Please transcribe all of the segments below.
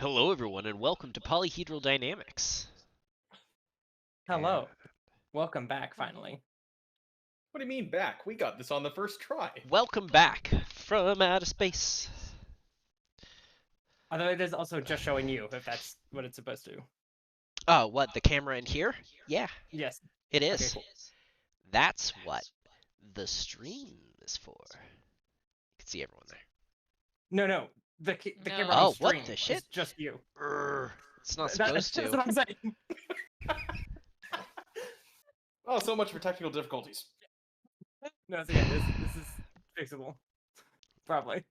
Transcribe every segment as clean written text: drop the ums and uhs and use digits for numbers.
Hello, everyone, and welcome to Polyhedral Dynamics. Hello. Welcome back, finally. What do you mean back? We got this on the first try. Welcome back from outer space. Although it is also just showing you, if that's what it's supposed to. Oh, what, the camera in here? Yeah, Yes. it is. Okay, cool. That's what the stream is for. You can see everyone there. No. The camera Oh, on stream what the shit? is just you. It's not supposed That's to. what I'm saying. Oh, so much for technical difficulties. No, it's okay. This is fixable. Probably.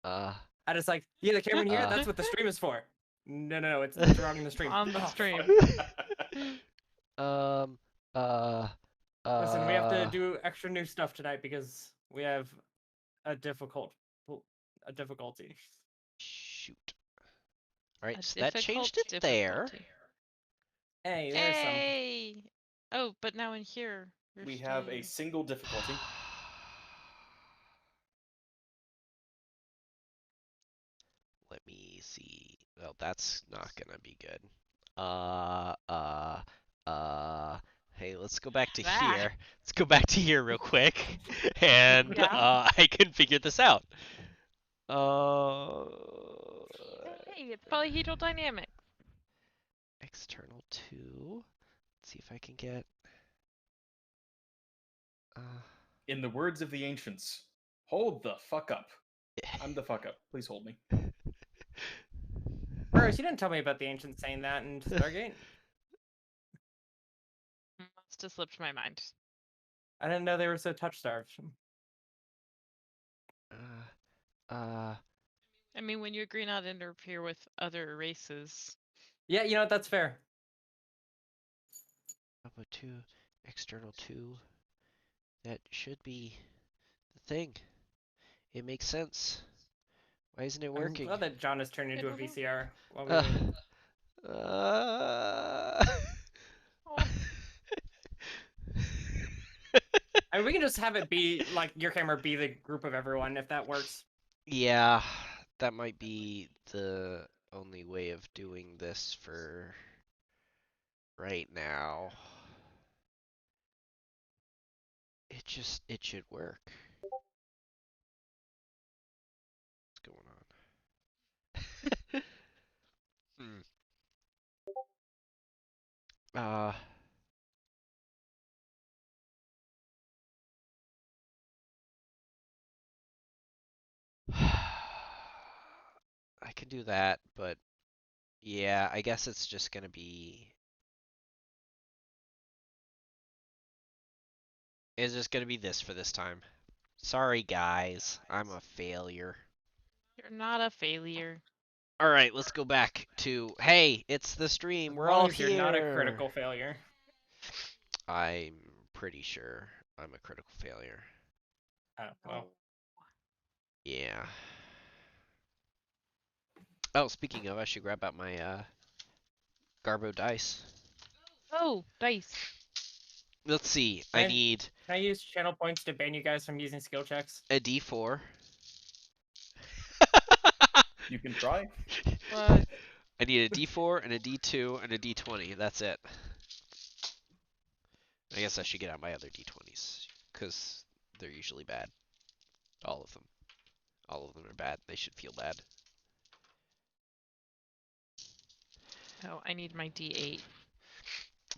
I just like, yeah, the camera in here, that's what the stream is for. No, it's wrong in the stream. On the stream. Listen, we have to do extra new stuff tonight because we have a difficulty. Shoot. Alright, so that changed it there. Hey, there's some. Hey! Oh, but now in here. We have a single difficulty. Let me see. Well, that's not gonna be good. Hey, let's go back to here. Let's go back to here real quick, and I can figure this out. Hey, it's polyhedral dynamics. External 2. Let's see if I can get. In the words of the ancients, hold the fuck up. I'm the fuck up. Please hold me. Burris, you didn't tell me about the ancients saying that in Stargate. Must have slipped my mind. I didn't know they were so touch-starved. I mean, when you agree not to interfere with other races. Yeah, you know what? That's fair. Upper 2, external 2. That should be the thing. It makes sense. Why isn't it working? I'm glad that John has turned into a VCR. I mean, we can just have it be like your camera be the group of everyone if that works. Yeah, that might be the only way of doing this for right now. It should work. What's going on? I can do that, but yeah, I guess it's just gonna be. It's just gonna be this for this time. Sorry, guys. I'm a failure. You're not a failure. Alright, let's go back to, hey, it's the stream. We're all here. You're not a critical failure. I'm pretty sure I'm a critical failure. Oh, well. Yeah. Oh, speaking of, I should grab out my Garbo dice. Oh, dice. Let's see. I need. Can I use channel points to ban you guys from using skill checks? A D4. You can try. What? I need a D4 and a D2 and a D20. That's it. I guess I should get out my other D20s because they're usually bad. All of them. All of them are bad. They should feel bad. Oh, I need my D8.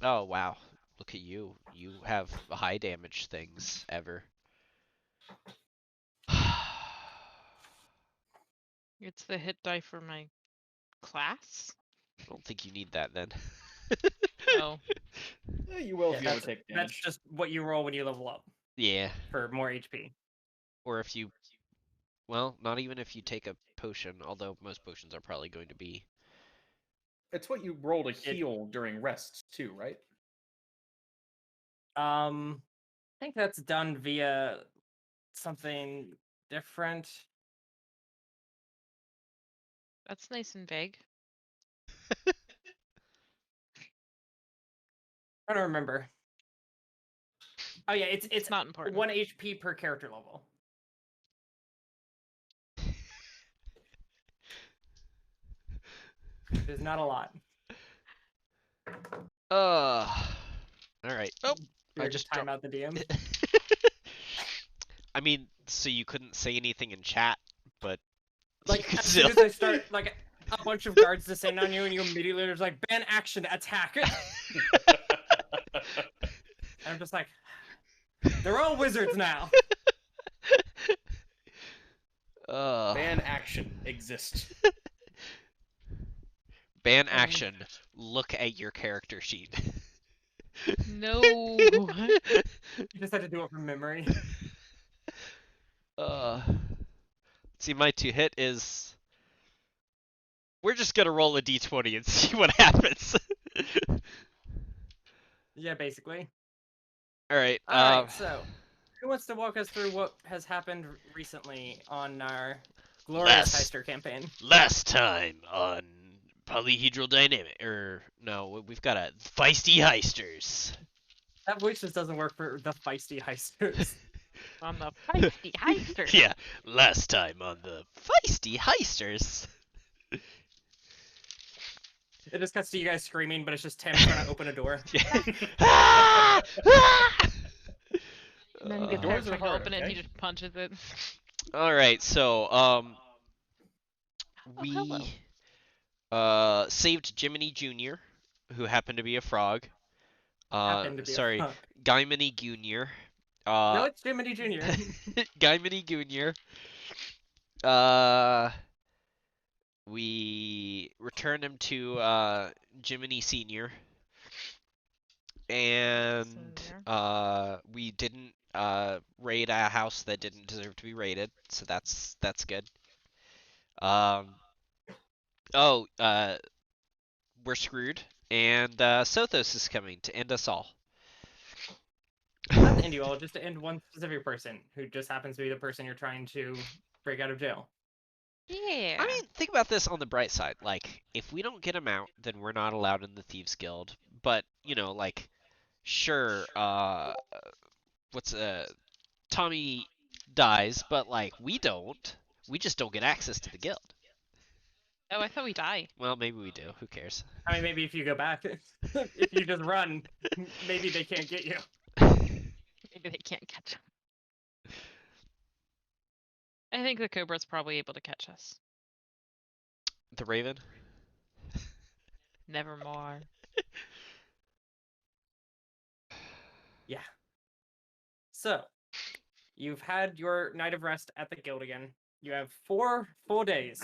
Oh, wow. Look at you. You have high damage things ever. It's the hit die for my class? I don't think you need that then. Oh. Yeah, you will if you ever take damage. That's just what you roll when you level up. Yeah. For more HP. Or if you. Well, not even if you take a potion, although most potions are probably going to be. It's what you roll to heal during rests, too, right? I think that's done via something different. That's nice and vague. I don't remember. Oh yeah, it's not important. 1 HP per character level. There's not a lot. Alright. Oh, I just time out the DM. I mean, so you couldn't say anything in chat, but like as soon as I start, like a bunch of guards descend on you, and you immediately just like ban action, attack. And I'm just like, they're all wizards now. Ban action exists. Ban action. Look at your character sheet. No. You just had to do it from memory. See, my 2-hit is. We're just gonna roll a d20 and see what happens. Yeah, basically. Alright. Alright, so who wants to walk us through what has happened recently on our glorious Heister campaign? Last time on Polyhedral Dynamic, no, we've got a Feisty Heisters. That voice just doesn't work for the Feisty Heisters. On the Feisty Heisters. Yeah, last time on the Feisty Heisters. It just cuts to you guys screaming, but it's just Tim trying to open a door. And then he gets doors trying are to hard, open it and okay? he just punches it. Alright, so, we hello. saved Jiminy Jr., who happened to be a frog. Happened to be a Sorry, frog. Guymany Jr. No, it's Jiminy Jr. Guymany Jr. We returned him to Jiminy Sr. And we didn't raid a house that didn't deserve to be raided, so that's good. We're screwed, and Sothos is coming to end us all. Not to end you all, just to end one specific person who just happens to be the person you're trying to break out of jail. Yeah. I mean, think about this on the bright side. Like, if we don't get him out, then we're not allowed in the Thieves Guild. But, you know, like, sure, Tommy dies, but, like, we don't. We just don't get access to the guild. Oh, I thought we die. Well, maybe we do. Who cares? I mean, maybe if you go back, if you just run, maybe they can't get you. Maybe they can't catch us. I think the Cobra's probably able to catch us. The Raven? Nevermore. Yeah. So, you've had your night of rest at the guild again. You have 4 full days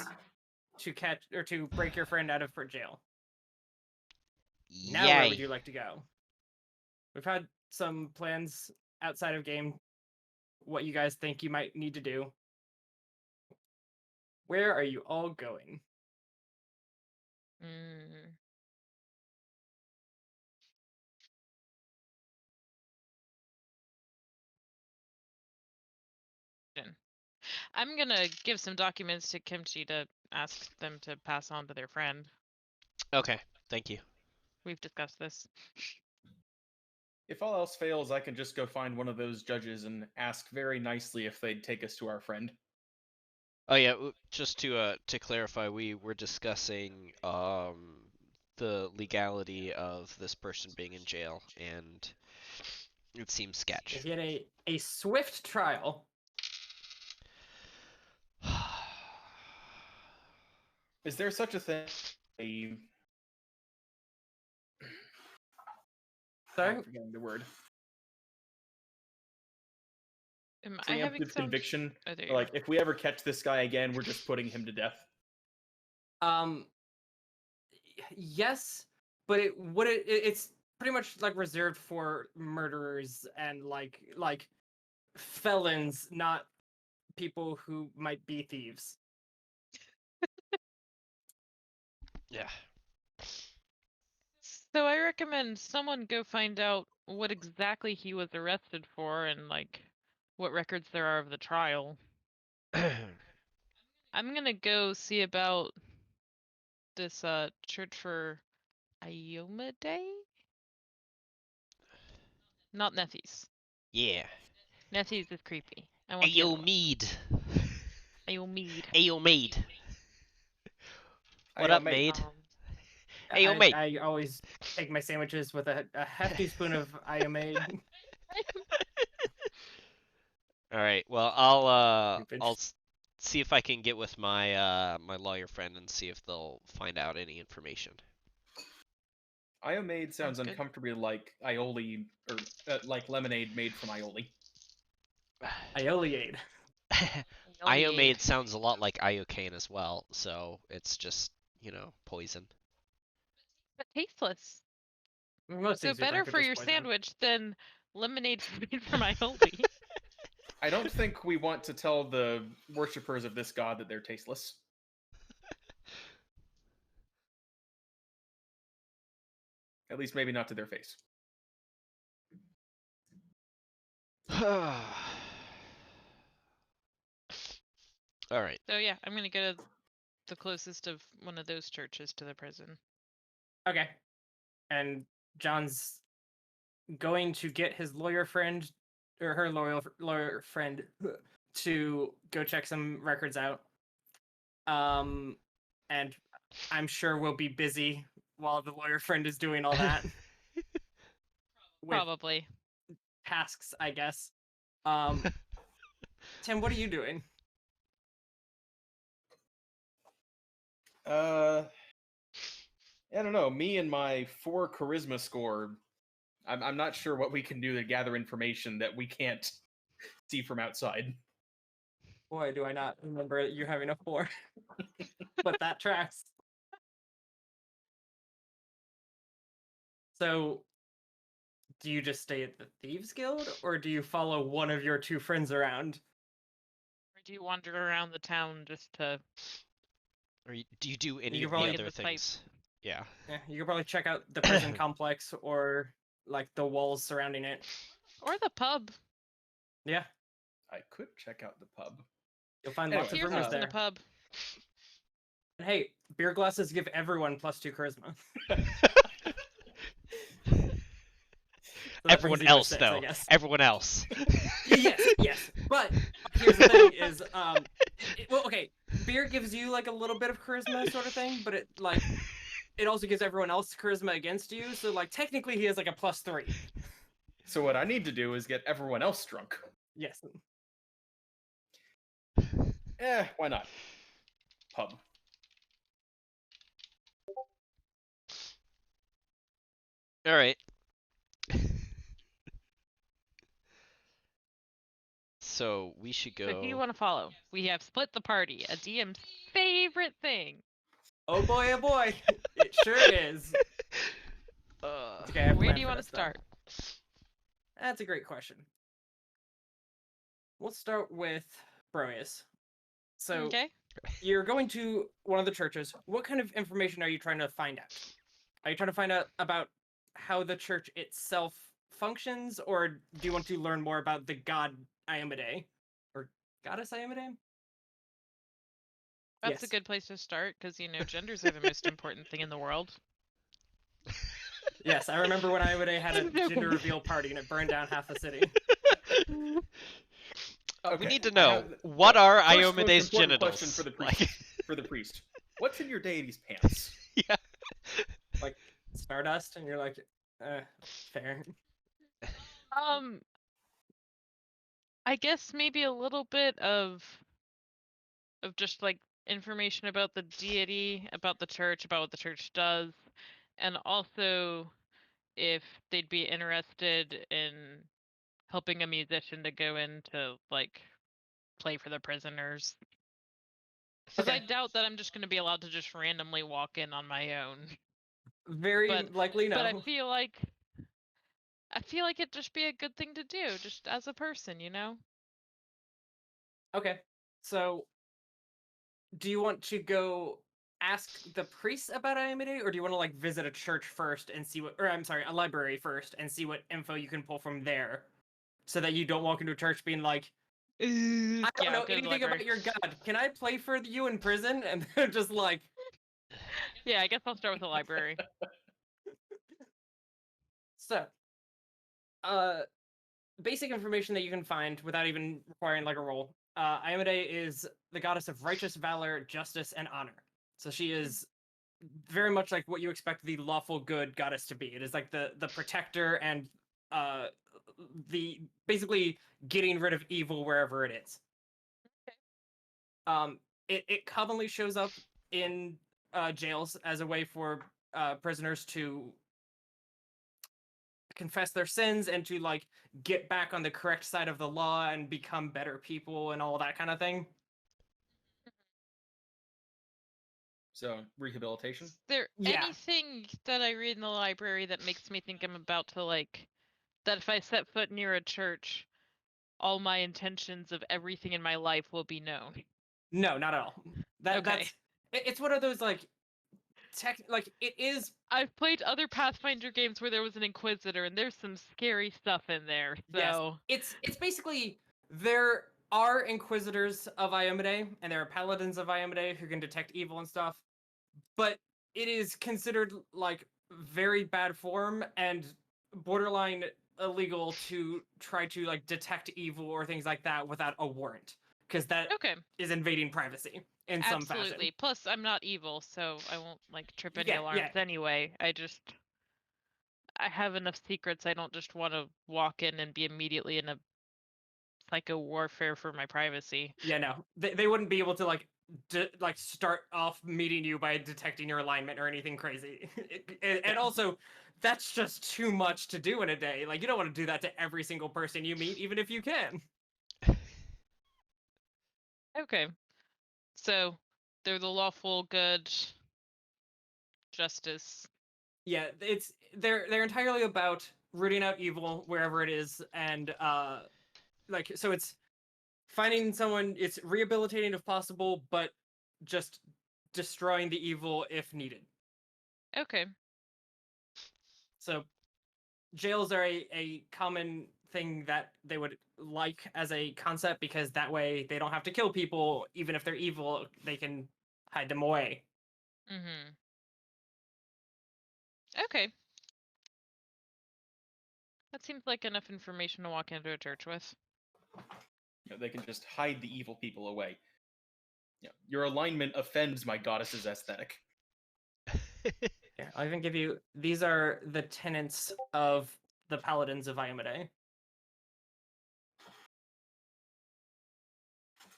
to catch or to break your friend out of jail. Now, where would you like to go? We've had some plans outside of game. What you guys think you might need to do? Where are you all going? I'm gonna give some documents to Kimchi to ask them to pass on to their friend. Okay, thank you. We've discussed this. If all else fails, I can just go find one of those judges and ask very nicely if they'd take us to our friend. Oh yeah, just to clarify, we were discussing the legality of this person being in jail, and it seems sketch. If you had a swift trial. Is there such a thing? Sorry? I'm forgetting the word. Am I having Preemptive some conviction. Oh, there you Like, if we ever catch this guy again, we're just putting him to death. Yes, but it's pretty much like reserved for murderers and like felons, not people who might be thieves. Yeah. So I recommend someone go find out what exactly he was arrested for and like what records there are of the trial. I'm gonna go see about this church for Ioma Day? Not Nethys. Yeah. Nethys is creepy. I want Ayo Mead. Ayo Mead. Ayo Maid. What up, Maid? Hey, yo, mate. I always take my sandwiches with a hefty spoon of Iomade. All right. Well, I'll see if I can get with my my lawyer friend and see if they'll find out any information. Iomade sounds Sounds good. uncomfortably like aioli, or like lemonade made from aioli. Aioliade. Iomade sounds a lot like iocane as well, so it's just, poison. But tasteless. Most So things we better drink are for just your poison. sandwich than lemonade made from aioli. I don't think we want to tell the worshippers of this god that they're tasteless. At least maybe not to their face. All right. So yeah, I'm gonna go to the closest of one of those churches to the prison. Okay. And John's going to get his lawyer friend, or her lawyer friend, to go check some records out. And I'm sure we'll be busy while the lawyer friend is doing all that. With Probably. tasks, I guess. Tim, what are you doing? I don't know. Me and my 4 charisma score, I'm not sure what we can do to gather information that we can't see from outside. Boy, do I not remember you having a 4. But that tracks. So, do you just stay at the Thieves Guild, or do you follow one of your 2 friends around? Or do you wander around the town just to? Or do you do any You of probably the get other the fight. things? Yeah. Yeah, you could probably check out the prison complex or like the walls surrounding it. Or the pub. Yeah, I could check out the pub. you'll find Anyway, lots of Here's rumors what's in the there. pub. And hey, beer glasses give everyone +2 charisma. So that Everyone brings you to else, 6, I though. guess. Everyone else. Yes. But here's the thing: is well, okay, beer gives you like a little bit of charisma, sort of thing, but it also gives everyone else charisma against you. So like technically, he has like a +3. So what I need to do is get everyone else drunk. Yes. Why not? Pub. All right. So we should So who do you go. want to follow? We have split the party, a DM's favorite thing. Oh boy, it sure is. It's okay, I have Where planned do you for want to this, though. start? That's a great question. We'll start with Broius. So Okay. you're going to one of the churches. What kind of information are you trying to find out? Are you trying to find out about how the church itself functions, or do you want to learn more about the god Iamade? Or goddess Iamade? That's a Yes. good place to start because gender's are the most important thing in the world. Yes, I remember when Iamade had a gender reveal party and it burned down half the city. We need to I know, have- what are First, most Iomede's important genitals? question for the priest. For the priest, what's in your deity's pants? Yeah. Like Stardust, and you're like, fair. I guess maybe a little bit of just like information about the deity, about the church, about what the church does, and also if they'd be interested in helping a musician to go in to like play for the prisoners. Because I Okay. doubt that I'm just going to be allowed to just randomly walk in on my own. Very But- likely no. But I feel like it'd just be a good thing to do, just as a person, Okay. So, do you want to go ask the priests about Iamade, or do you want to like visit a church first and see a library first and see what info you can pull from there, so that you don't walk into a church being like, I don't know anything about your god. Can I play for you in prison? And they're just like, Yeah, I guess I'll start with the library. so, basic information that you can find without even requiring like a roll. Iamade is the goddess of righteous valor, justice, and honor. So she is very much like what you expect the lawful good goddess to be. It is like the protector and the basically getting rid of evil wherever it is. It commonly shows up in jails as a way for prisoners to confess their sins and to like get back on the correct side of the law and become better people and all that kind of thing. So rehabilitation. Is there Yeah. anything that I read in the library that makes me think I'm about to like that if I set foot near a church, all my intentions of everything in my life will be known? No, not at all. Okay. It's one of those like like it is. I've played other Pathfinder games where there was an Inquisitor, and there's some scary stuff in there. So Yes, it's basically there are Inquisitors of Iomedae and there are Paladins of Iomedae who can detect evil and stuff, but it is considered like very bad form and borderline illegal to try to like detect evil or things like that without a warrant, because that okay, is invading privacy in some fashion. absolutely. Plus, I'm not evil, so I won't like trip any Yeah, alarms yeah. anyway. I have enough secrets. I don't just want to walk in and be immediately in a psycho warfare for my privacy. Yeah, no, they wouldn't be able to like start off meeting you by detecting your alignment or anything crazy. And also, that's just too much to do in a day. Like you don't want to do that to every single person you meet, even if you can. Okay, so they're the lawful good justice. Yeah, they're entirely about rooting out evil wherever it is, and like so it's finding someone, it's rehabilitating if possible, but just destroying the evil if needed. Okay. So jails are a common thing that they would like as a concept, because that way they don't have to kill people. Even if they're evil, they can hide them away. Mm-hmm. Okay. That seems like enough information to walk into a church with. They can just hide the evil people away. Your alignment offends my goddess's aesthetic. Here, I'll even give you, these are the tenets of the Paladins of Iomedae.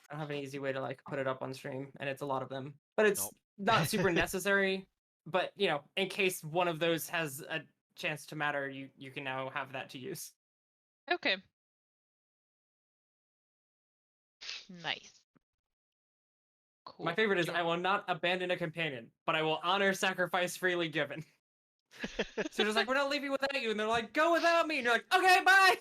I don't have an easy way to like put it up on stream, and it's a lot of them, but it's Nope. not super necessary. But you know, in case one of those has a chance to matter, you can now have that to use. Okay. Nice. Cool. My favorite is, Do you I will not abandon a companion, but I will honor sacrifice freely given. So just like, we're not leaving without you, and they're like, go without me, and you're like, okay, bye.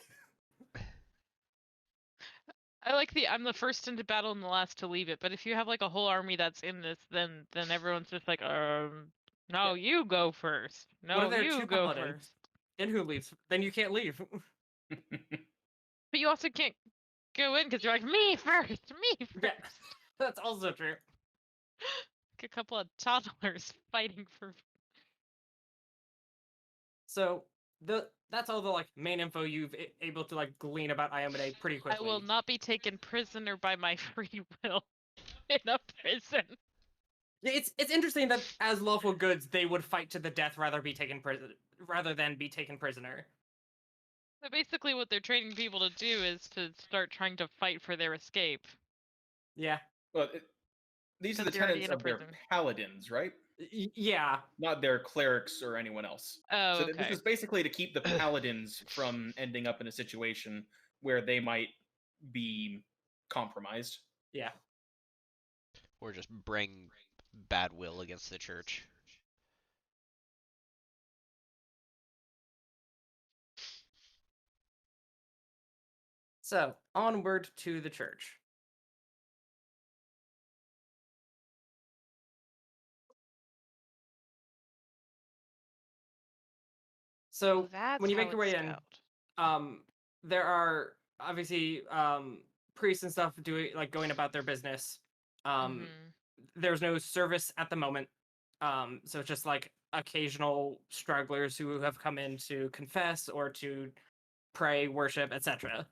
I like the I'm the first into battle and the last to leave it, but if you have like a whole army that's in this, then everyone's just like, no, you go first. What No, if there are you two go paladins? first. Then who leaves? Then you can't leave. But you also can't go in because you're like, me first, me first. Yeah, that's also true. Like a couple of toddlers fighting for. So that's all the like main info you've able to like glean about Iomedae pretty I quickly. will not be taken prisoner by my free will in a prison. It's interesting that as lawful goods they would fight to the death rather than be taken prisoner. So basically, what they're training people to do is to start trying to fight for their escape. Yeah. Well, these are the Because you're already tenets in a of their prison. paladins, right? Yeah. Not their clerics or anyone else. Oh, So okay. this is basically to keep the paladins from ending up in a situation where they might be compromised. Yeah. Or just bring bad will against the church. So onward to the church. So That's when you how make your it's way in, spelled. there are obviously priests and stuff doing like going about their business. Mhm. There's no service at the moment, so it's just like occasional stragglers who have come in to confess or to pray, worship, etc.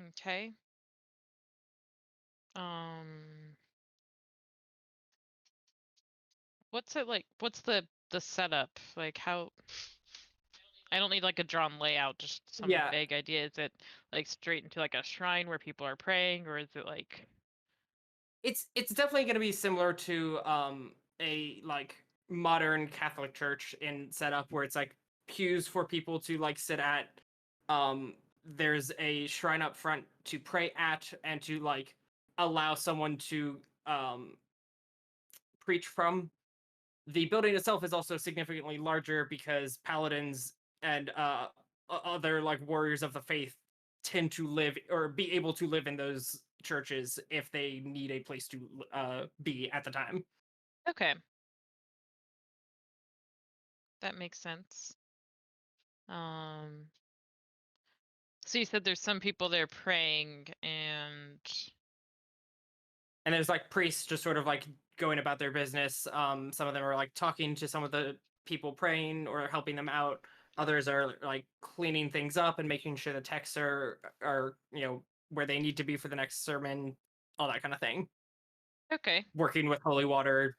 Okay. Um. what's it like? What's the setup? Like how? I don't need like a drawn layout, just some Yeah. vague idea. Is it like straight into like a shrine where people are praying, or is it like? It's definitely going to be similar to a like modern Catholic church in setup where it's like pews for people to like sit at. There's a shrine up front to pray at and to like allow someone to preach from. The building itself is also significantly larger because paladins and other like warriors of the faith tend to live or be able to live in those churches if they need a place to be at the time. Okay. That makes sense. So you said there's some people there praying and there's like priests just sort of like going about their business. Some of them are like talking to some of the people praying or helping them out. Others are like cleaning things up and making sure the texts are where they need to be for the next sermon, all that kind of thing. okay. Working with holy water,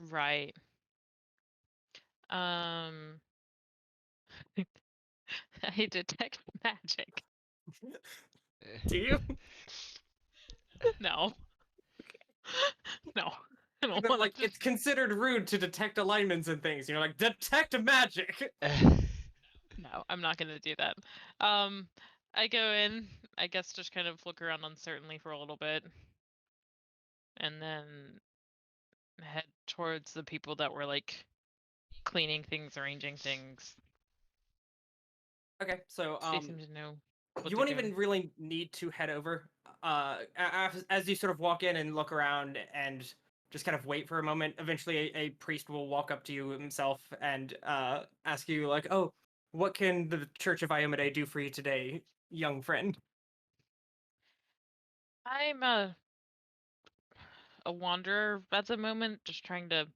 Right. I detect magic. Do you? No. No. I don't But, want like to. it's considered rude to detect alignments and things. Like detect magic. No, I'm not gonna do that. I go in, I guess just kind of look around uncertainly for a little bit. And then head towards the people that were like cleaning things, arranging things. Okay, so They seem to know what you they're won't doing. even really need to head over. As you sort of walk in and look around and just kind of wait for a moment, eventually a priest will walk up to you himself and ask you like, "Oh, what can the Church of Iomade do for you today, young friend?" I'm a wanderer at the moment, just trying to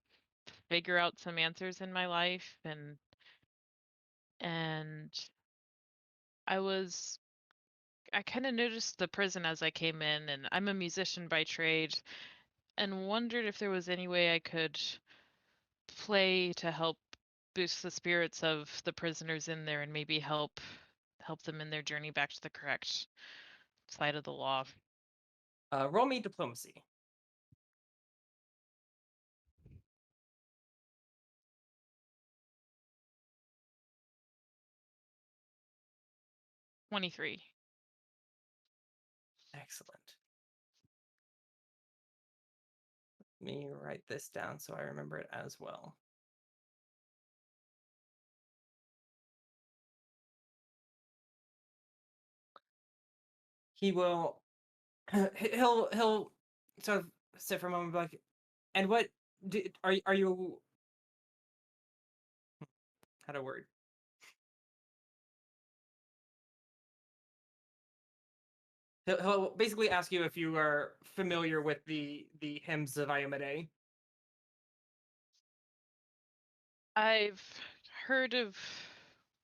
figure out some answers in my life, and I kind of noticed the prison as I came in, and I'm a musician by trade, and wondered if there was any way I could play to help boost the spirits of the prisoners in there and maybe help them in their journey back to the correct side of the law. Roll me diplomacy. 23. Excellent. Let me write this down so I remember it as well. He will. He'll sort of sit for a moment, and be like, "And what are you? How to word? He'll basically ask you if you are familiar with the hymns of Iomade. I've heard of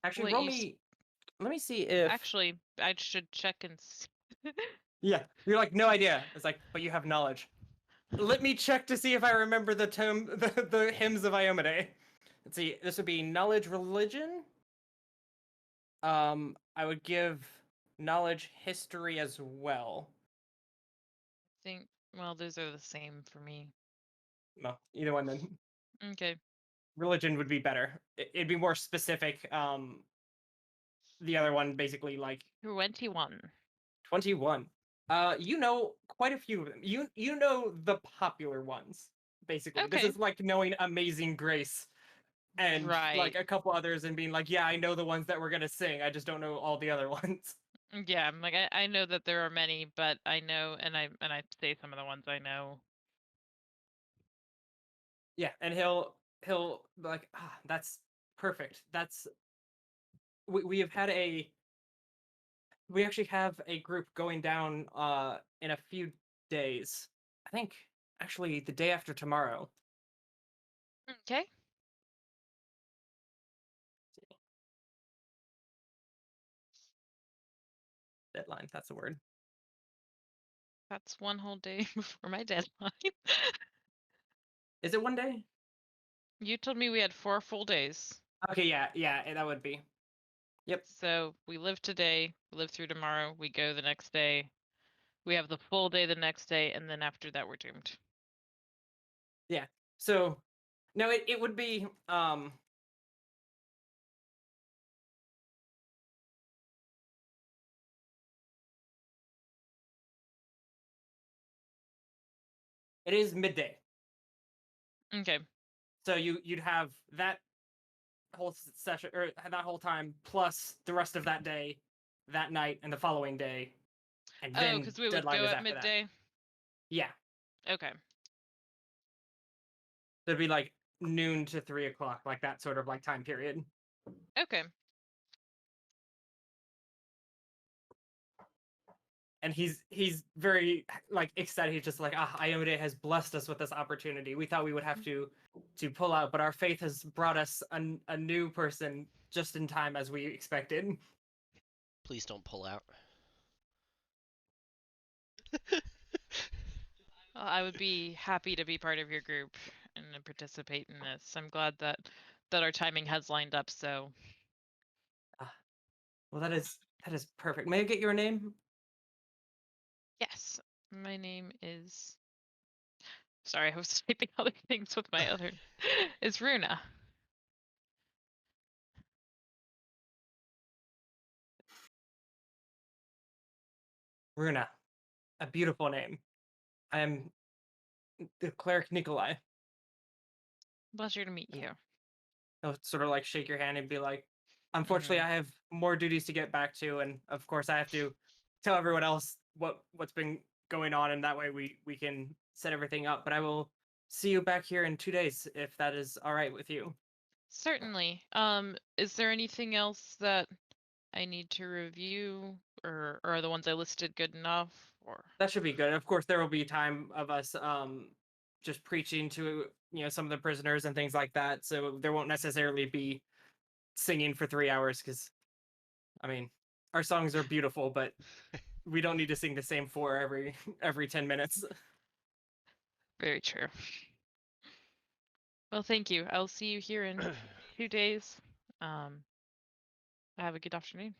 Actually, what roll you me. Let me see if. actually I should check and Yeah, you're like no idea. It's like, but you have knowledge. Let me check to see if I remember the hymns of Iomade. Let's see. This would be knowledge, religion. I would give knowledge, history as well. think, well, those are the same for me. No, either one then. Okay. Religion would be better. It'd be more specific. The other one basically like 21. 21. You know quite a few of them. You know the popular ones, basically. This Okay. is like knowing Amazing Grace and Right. like a couple others and being like, yeah, I know the ones that we're gonna sing. I just don't know all the other ones. Yeah, I'm like I know that there are many, but I know and I say some of the ones I know. Yeah, and he'll be like, that's perfect. That's we have had we actually have a group going down in a few days. I think actually the day after tomorrow. Okay. Deadline, that's the word. That's one whole day before my deadline. Is it 1 day? You told me we had 4 full days. Okay, yeah, that would be. Yep. So we live today, we live through tomorrow, we go the next day. We have the full day the next day, and then after that we're doomed. Yeah. So, no, it would be it is midday. Okay. So you'd have that whole session or that whole time plus the rest of that day, that night, and the following day, and Oh, then because we would deadline go is at after that. midday? Yeah. Okay. So it'd be like noon to 3 o'clock, like that sort of like time period. Okay. And he's very like excited. He's just like, Iomade has blessed us with this opportunity. We thought we would have to pull out, but our faith has brought us a new person just in time as we expected. Please don't pull out. Well, I would be happy to be part of your group and participate in this. I'm glad that our timing has lined up. So Well, that is perfect. May I get your name? yes, my name is. Sorry, I was typing other things with my other. It's Runa. Runa. A beautiful name. I am the cleric Nikolai. Pleasure to meet you. He'll sort of like shake your hand and be like, unfortunately, I have more duties to get back to, and of course I have to tell everyone else what's been going on, and that way we can set everything up. But I will see you back here in 2 days if that is all right with you. Certainly. Is there anything else that I need to review, or are the ones I listed good enough? Or That should be good. Of course, there will be time of us just preaching to some of the prisoners and things like that. So there won't necessarily be singing for 3 hours because, I mean, our songs are beautiful, but we don't need to sing the same 4 every 10 minutes. very true. Well, thank you. I'll see you here in 2 days. Have a good afternoon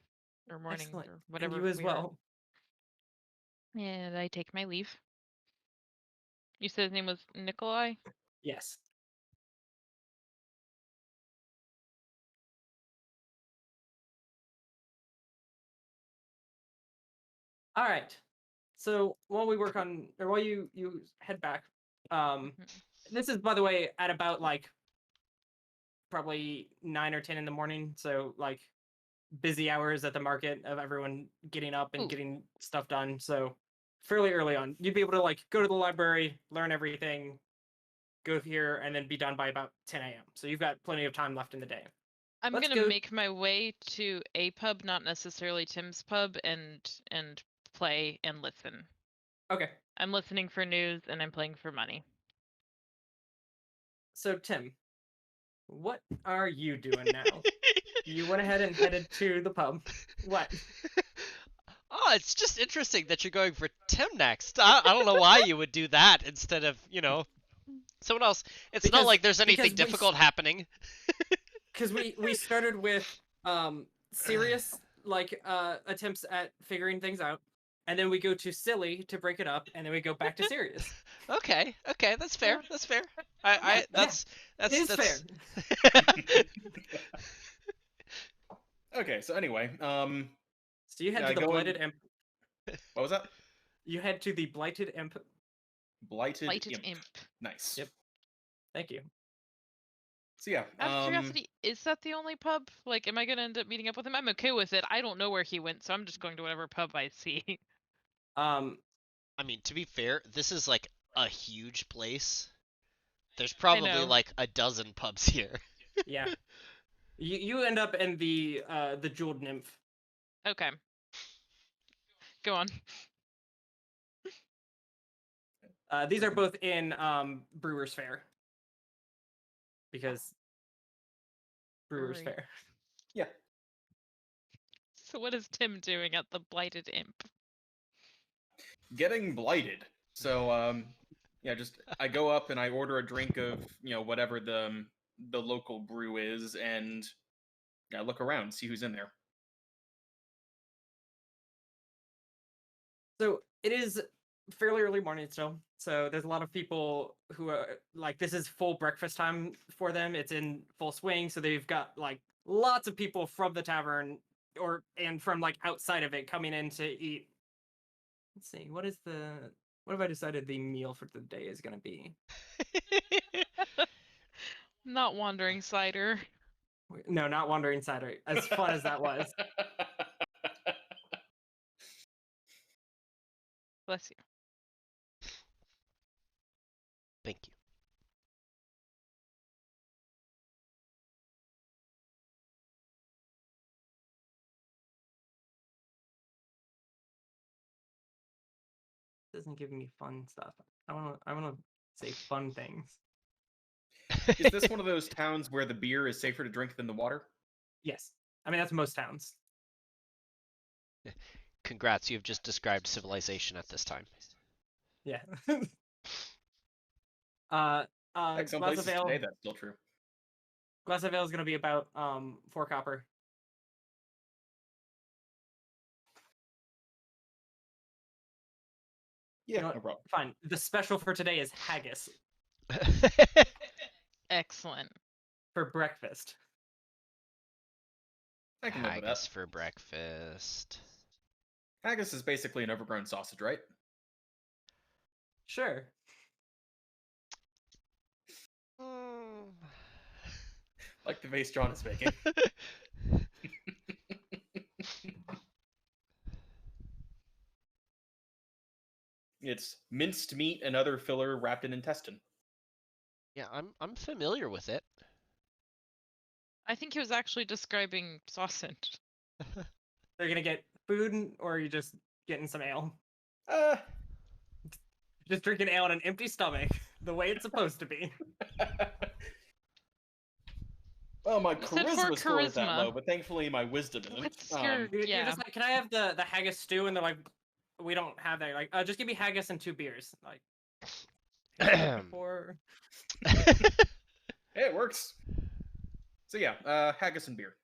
or morning Excellent. or And whatever. you as we are. well. And I take my leave. You said his name was Nikolai? Yes. All right. So while we work on, or while you head back, this is, by the way, at about like probably 9 or 10 in the morning. So like busy hours at the market of everyone getting up and Ooh. getting stuff done. So fairly early on, you'd be able to like go to the library, learn everything, go here, and then be done by about 10 a.m. So you've got plenty of time left in the day. I'm Let's gonna go- make my way to a pub, not necessarily Tim's pub, and play and listen. Okay. I'm listening for news and I'm playing for money. So Tim, what are you doing now? You went ahead and headed to the pub. What? Oh, it's just interesting that you're going for Tim next. I don't know why you would do that instead of, someone else. It's not like there's anything difficult happening. Because we started with serious like attempts at figuring things out, and then we go to silly to break it up, and then we go back to serious. Okay, that's fair. That's fair. That's It is fair. Okay, so anyway, So you head to the blighted imp. What was that? You head to the blighted imp. Blighted imp. Nice. Yep. Thank you. So yeah. Out of curiosity, is that the only pub? Like, am I gonna end up meeting up with him? I'm okay with it. I don't know where he went, so I'm just going to whatever pub I see. I mean, to be fair, this is like a huge place. There's probably like a dozen pubs here. Yeah. You end up in the Jeweled Nymph. Okay. Go on. These are both in Brewers Fair. Because Brewers Fair. Yeah. So what is Tim doing at the Blighted Imp? Getting blighted. So Yeah, just I go up and I order a drink of whatever the local brew is, and I look around, see who's in there. So it is fairly early morning still. So there's a lot of people who are like, this is full breakfast time for them. It's in full swing. So they've got like lots of people from the tavern and from like outside of it coming in to eat. Let's see, what have I decided the meal for the day is going to be? Not wandering cider. No, not Wandering Cider. As fun as that was. Bless you. Thank you. Doesn't give me fun stuff. I wanna say fun things. Is this one of those towns where the beer is safer to drink than the water? Yes. I mean, that's most towns. Congrats, you've just described civilization at this time. Yeah. Like some glass of places ale. today, that's still true. Glass of ale is gonna be about 4 copper. Yeah, You know no what? problem. Fine. The special for today is haggis Excellent. for breakfast. I can live with Haggis that. for breakfast. Haggis is basically an overgrown sausage, right? Sure. Like the face John is making. It's minced meat and other filler wrapped in intestine. Yeah, I'm familiar with it. I think he was actually describing sausage. They're gonna get food, or are you just getting some ale? Uh, Just drinking ale on an empty stomach, the way it's supposed to be. well, my You said for charisma score is that charisma. low, but thankfully my wisdom isn't. What's your- You're Yeah. just like, can I have the haggis stew? And they're like, we don't have that. Like, just give me haggis and 2 beers. Like, before. Hey, it works. So yeah, haggis and beer.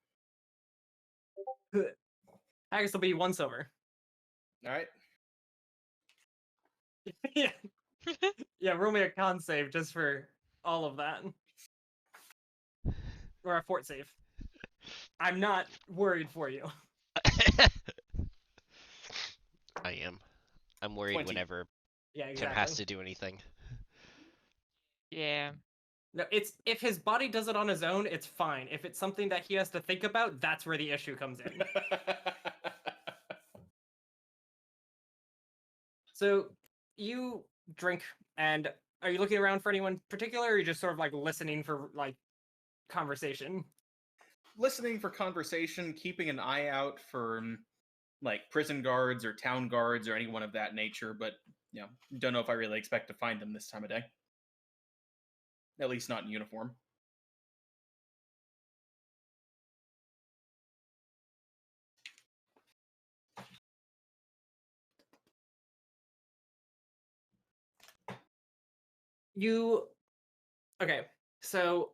Haggis will be 1 silver. All right. Yeah. Yeah, roll me a con save just for all of that. Or a fort save. I'm not worried for you. I am. I'm worried 20. whenever Yeah, Tim exactly. has to do anything. Yeah. No, it's if his body does it on his own, it's fine. If it's something that he has to think about, that's where the issue comes in. So you drink, and are you looking around for anyone particular, or are you just sort of like listening for like conversation? Listening for conversation, keeping an eye out for like prison guards or town guards or anyone of that nature, but don't know if I really expect to find them this time of day. At least not in uniform. Okay, so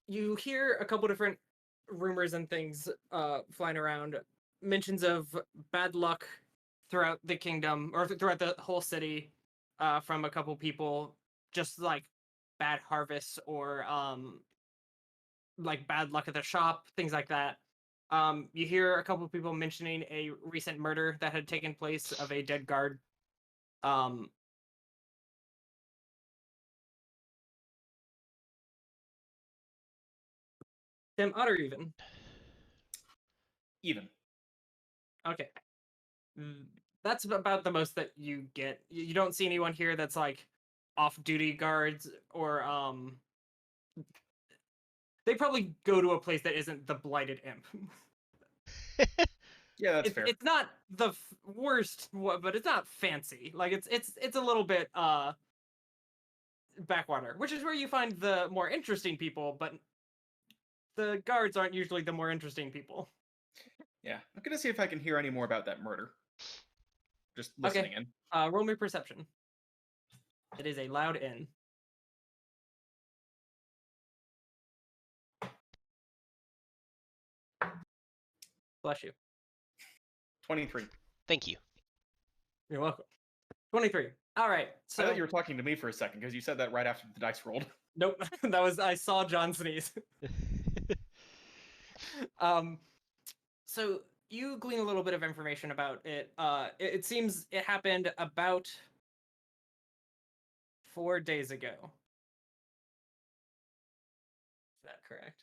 you hear a couple different rumors and things flying around, mentions of bad luck throughout the kingdom or throughout the whole city, from a couple people, just like bad harvests or like bad luck at the shop, things like that. You hear a couple people mentioning a recent murder that had taken place of a dead guard. Tim, odd or even? Even. Okay. That's about the most that you get. You don't see anyone here that's like off-duty guards or they probably go to a place that isn't the Blighted Imp. Yeah, that's fair. It's not the worst, but it's not fancy. Like it's a little bit backwater, which is where you find the more interesting people, but the guards aren't usually the more interesting people. Yeah, I'm gonna see if I can hear any more about that murder. Just listening in. Roll me perception. It is a loud inn. Bless you. 23. Thank you. You're welcome. 23. All right. I So thought you were talking to me for a second because you said that right after the dice rolled. nope. That was I saw John sneeze. So you glean a little bit of information about it. It seems it happened about 4 days ago. Is that correct?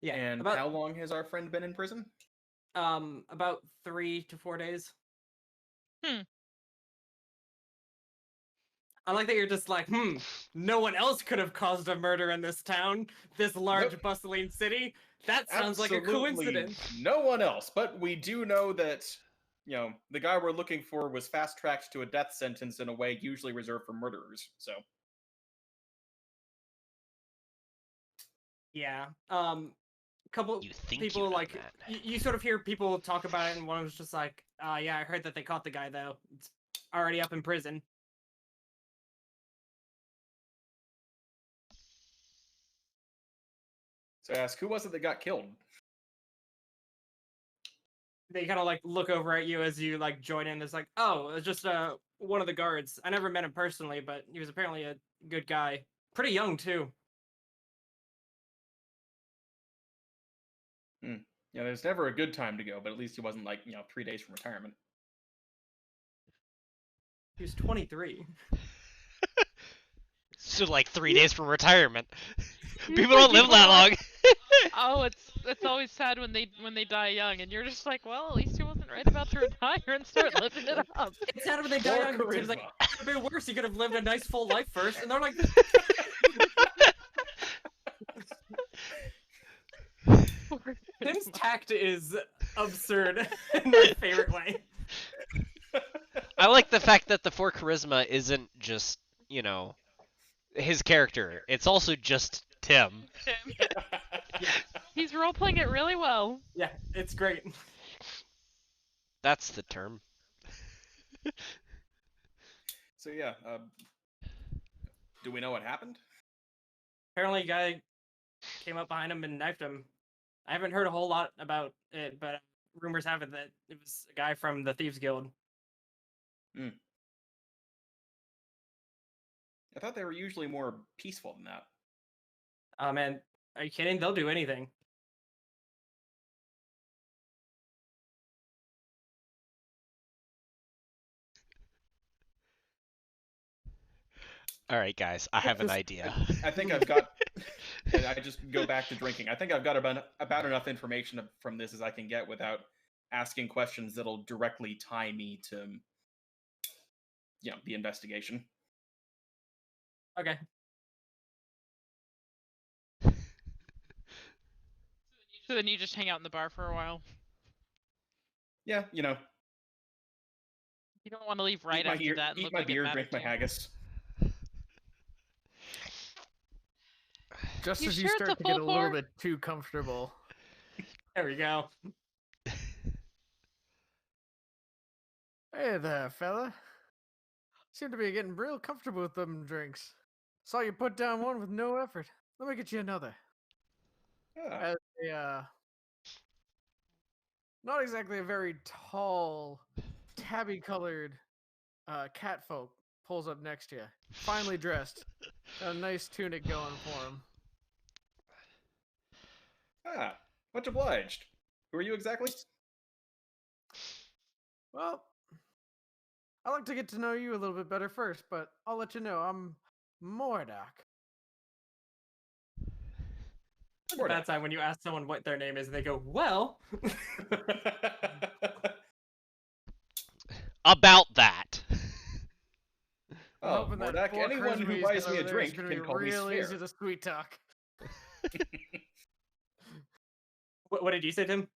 Yeah. And about how long has our friend been in prison? about 3 to 4 days. Hmm. I like that you're just like, no one else could have caused a murder in this town, this large Nope. bustling city. That sounds like a Absolutely coincidence. no one else, but we do know that, the guy we're looking for was fast-tracked to a death sentence in a way usually reserved for murderers, so. Yeah. Couple You think people you know like that. you sort of hear people talk about it, and one was just like, yeah, I heard that they caught the guy though. It's already up in prison. So I ask, who was it that got killed? They kind of like look over at you as you like join in. It's like, oh, it's just one of the guards. I never met him personally, but he was apparently a good guy. Pretty young too. Yeah, there's never a good time to go, but at least he wasn't 3 days from retirement. He was 23. So like 3 days from retirement. You People like don't live people that are long. like, oh, it's always sad when they die young, and you're just like, well, at least he wasn't right about to retire and start living it up. It's sad when they die More young. It's like, charisma. it could have been worse. He could have lived a nice full life first, and they're like, Tim's tact is absurd in my favorite way. I like the fact that the 4 charisma isn't just, his character. It's also just Tim. He's role playing it really well. Yeah, it's great. That's the term. So yeah, do we know what happened? Apparently, a guy came up behind him and knifed him. I haven't heard a whole lot about it, but rumors have it that it was a guy from the Thieves Guild. I thought they were usually more peaceful than that. Oh man, are you kidding? They'll do anything. All right, guys, I have an idea. I think I've got. And I just go back to drinking. I think I've got about enough information from this as I can get without asking questions that'll directly tie me to, the investigation. Okay. So then you just hang out in the bar for a while. Yeah, You don't want to leave right after that and eat look my like beer, it drink mattered my to you. haggis. Just You as sure you it's a start to get a full little four? bit too comfortable. There we go. Hey there, fella. Seem to be getting real comfortable with them drinks. Saw you put down one with no effort. Let me get you another. Yeah. As a, not exactly a very tall, tabby-colored cat folk pulls up next to you. Finely dressed. Got a nice tunic going for him. Much obliged. Who are you exactly? Well, I like to get to know you a little bit better first, but I'll let you know I'm Mordock. It's a bad time when you ask someone what their name is and they go, well. About that. I'm Oh, hoping that Mordock, 4 anyone who charisma buys he's me a got over there is drink gonna can be call me real Sphere. easy to sweet talk. What did you say, Tim?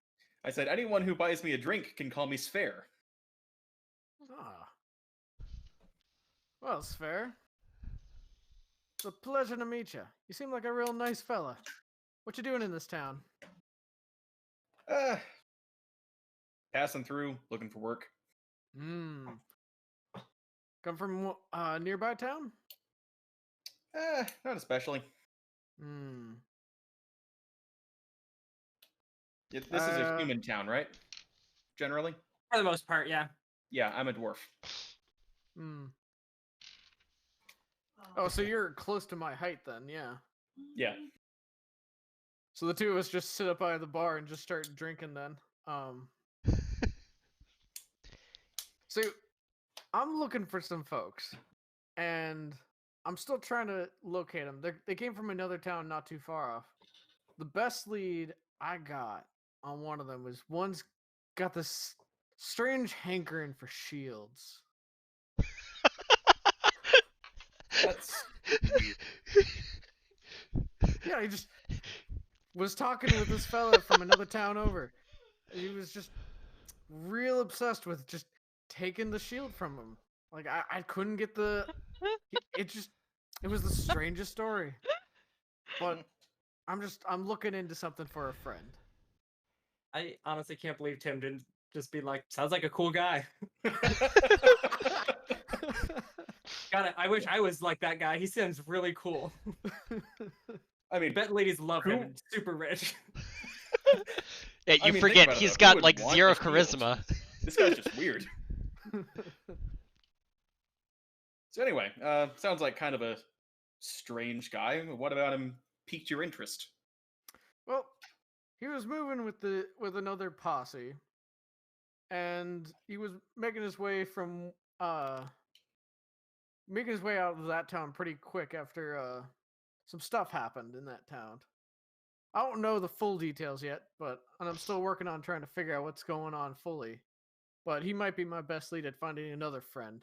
I said, anyone who buys me a drink can call me Sphere. Ah. Well, Sphere. It's a pleasure to meet you. You seem like a real nice fella. What you doing in this town? Passing through, looking for work. Come from nearby town? Not especially. Hmm. This is a human town, right? Generally? For the most part, yeah. Yeah, I'm a dwarf. Hmm. Oh, so you're close to my height then, yeah. Yeah. So the two of us just sit up by the bar and just start drinking then. So I'm looking for some folks, and I'm still trying to locate them. They came from another town not too far off. The best lead I got on one of them was one's got this strange hankering for shields. That's Yeah, he just was talking with this fella from another town over. He was just real obsessed with just taking the shield from him. Like I couldn't get the. It was the strangest story. But I'm looking into something for a friend. I honestly can't believe Tim didn't just be like, sounds like a cool guy. God, I wish I was like that guy. He seems really cool. I mean, Bet ladies love him. Who- And super rich. Yeah, I you mean, think forget about it, he's though. Who got would like want 0 a shield? charisma. this guy's just weird. So anyway, sounds like kind of a strange guy. What about him piqued your interest? Well, he was moving with another posse, and he was making his way out of that town pretty quick after some stuff happened in that town. I don't know the full details yet, and I'm still working on trying to figure out what's going on fully. But he might be my best lead at finding another friend.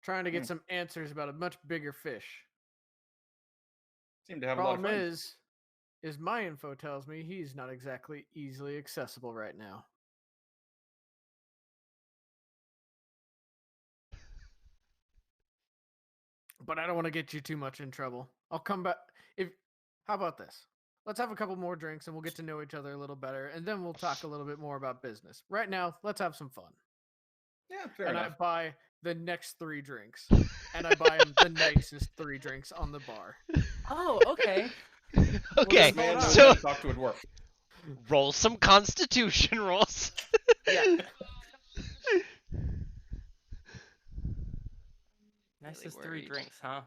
Trying to get some answers about a much bigger fish. Seem to have a lot of Problem friends. is my info tells me he's not exactly easily accessible right now. But I don't want to get you too much in trouble. I'll come back how about this? Let's have a couple more drinks and we'll get to know each other a little better, and then we'll talk a little bit more about business. Right now, let's have some fun. Yeah, fair And enough. I buy the next 3 drinks. And I buy him the nicest 3 drinks on the bar. Oh, okay. Okay, This man knows so how to talk to a dwarf. roll some Constitution rolls. Yeah. Nicest 3 worried. drinks, huh?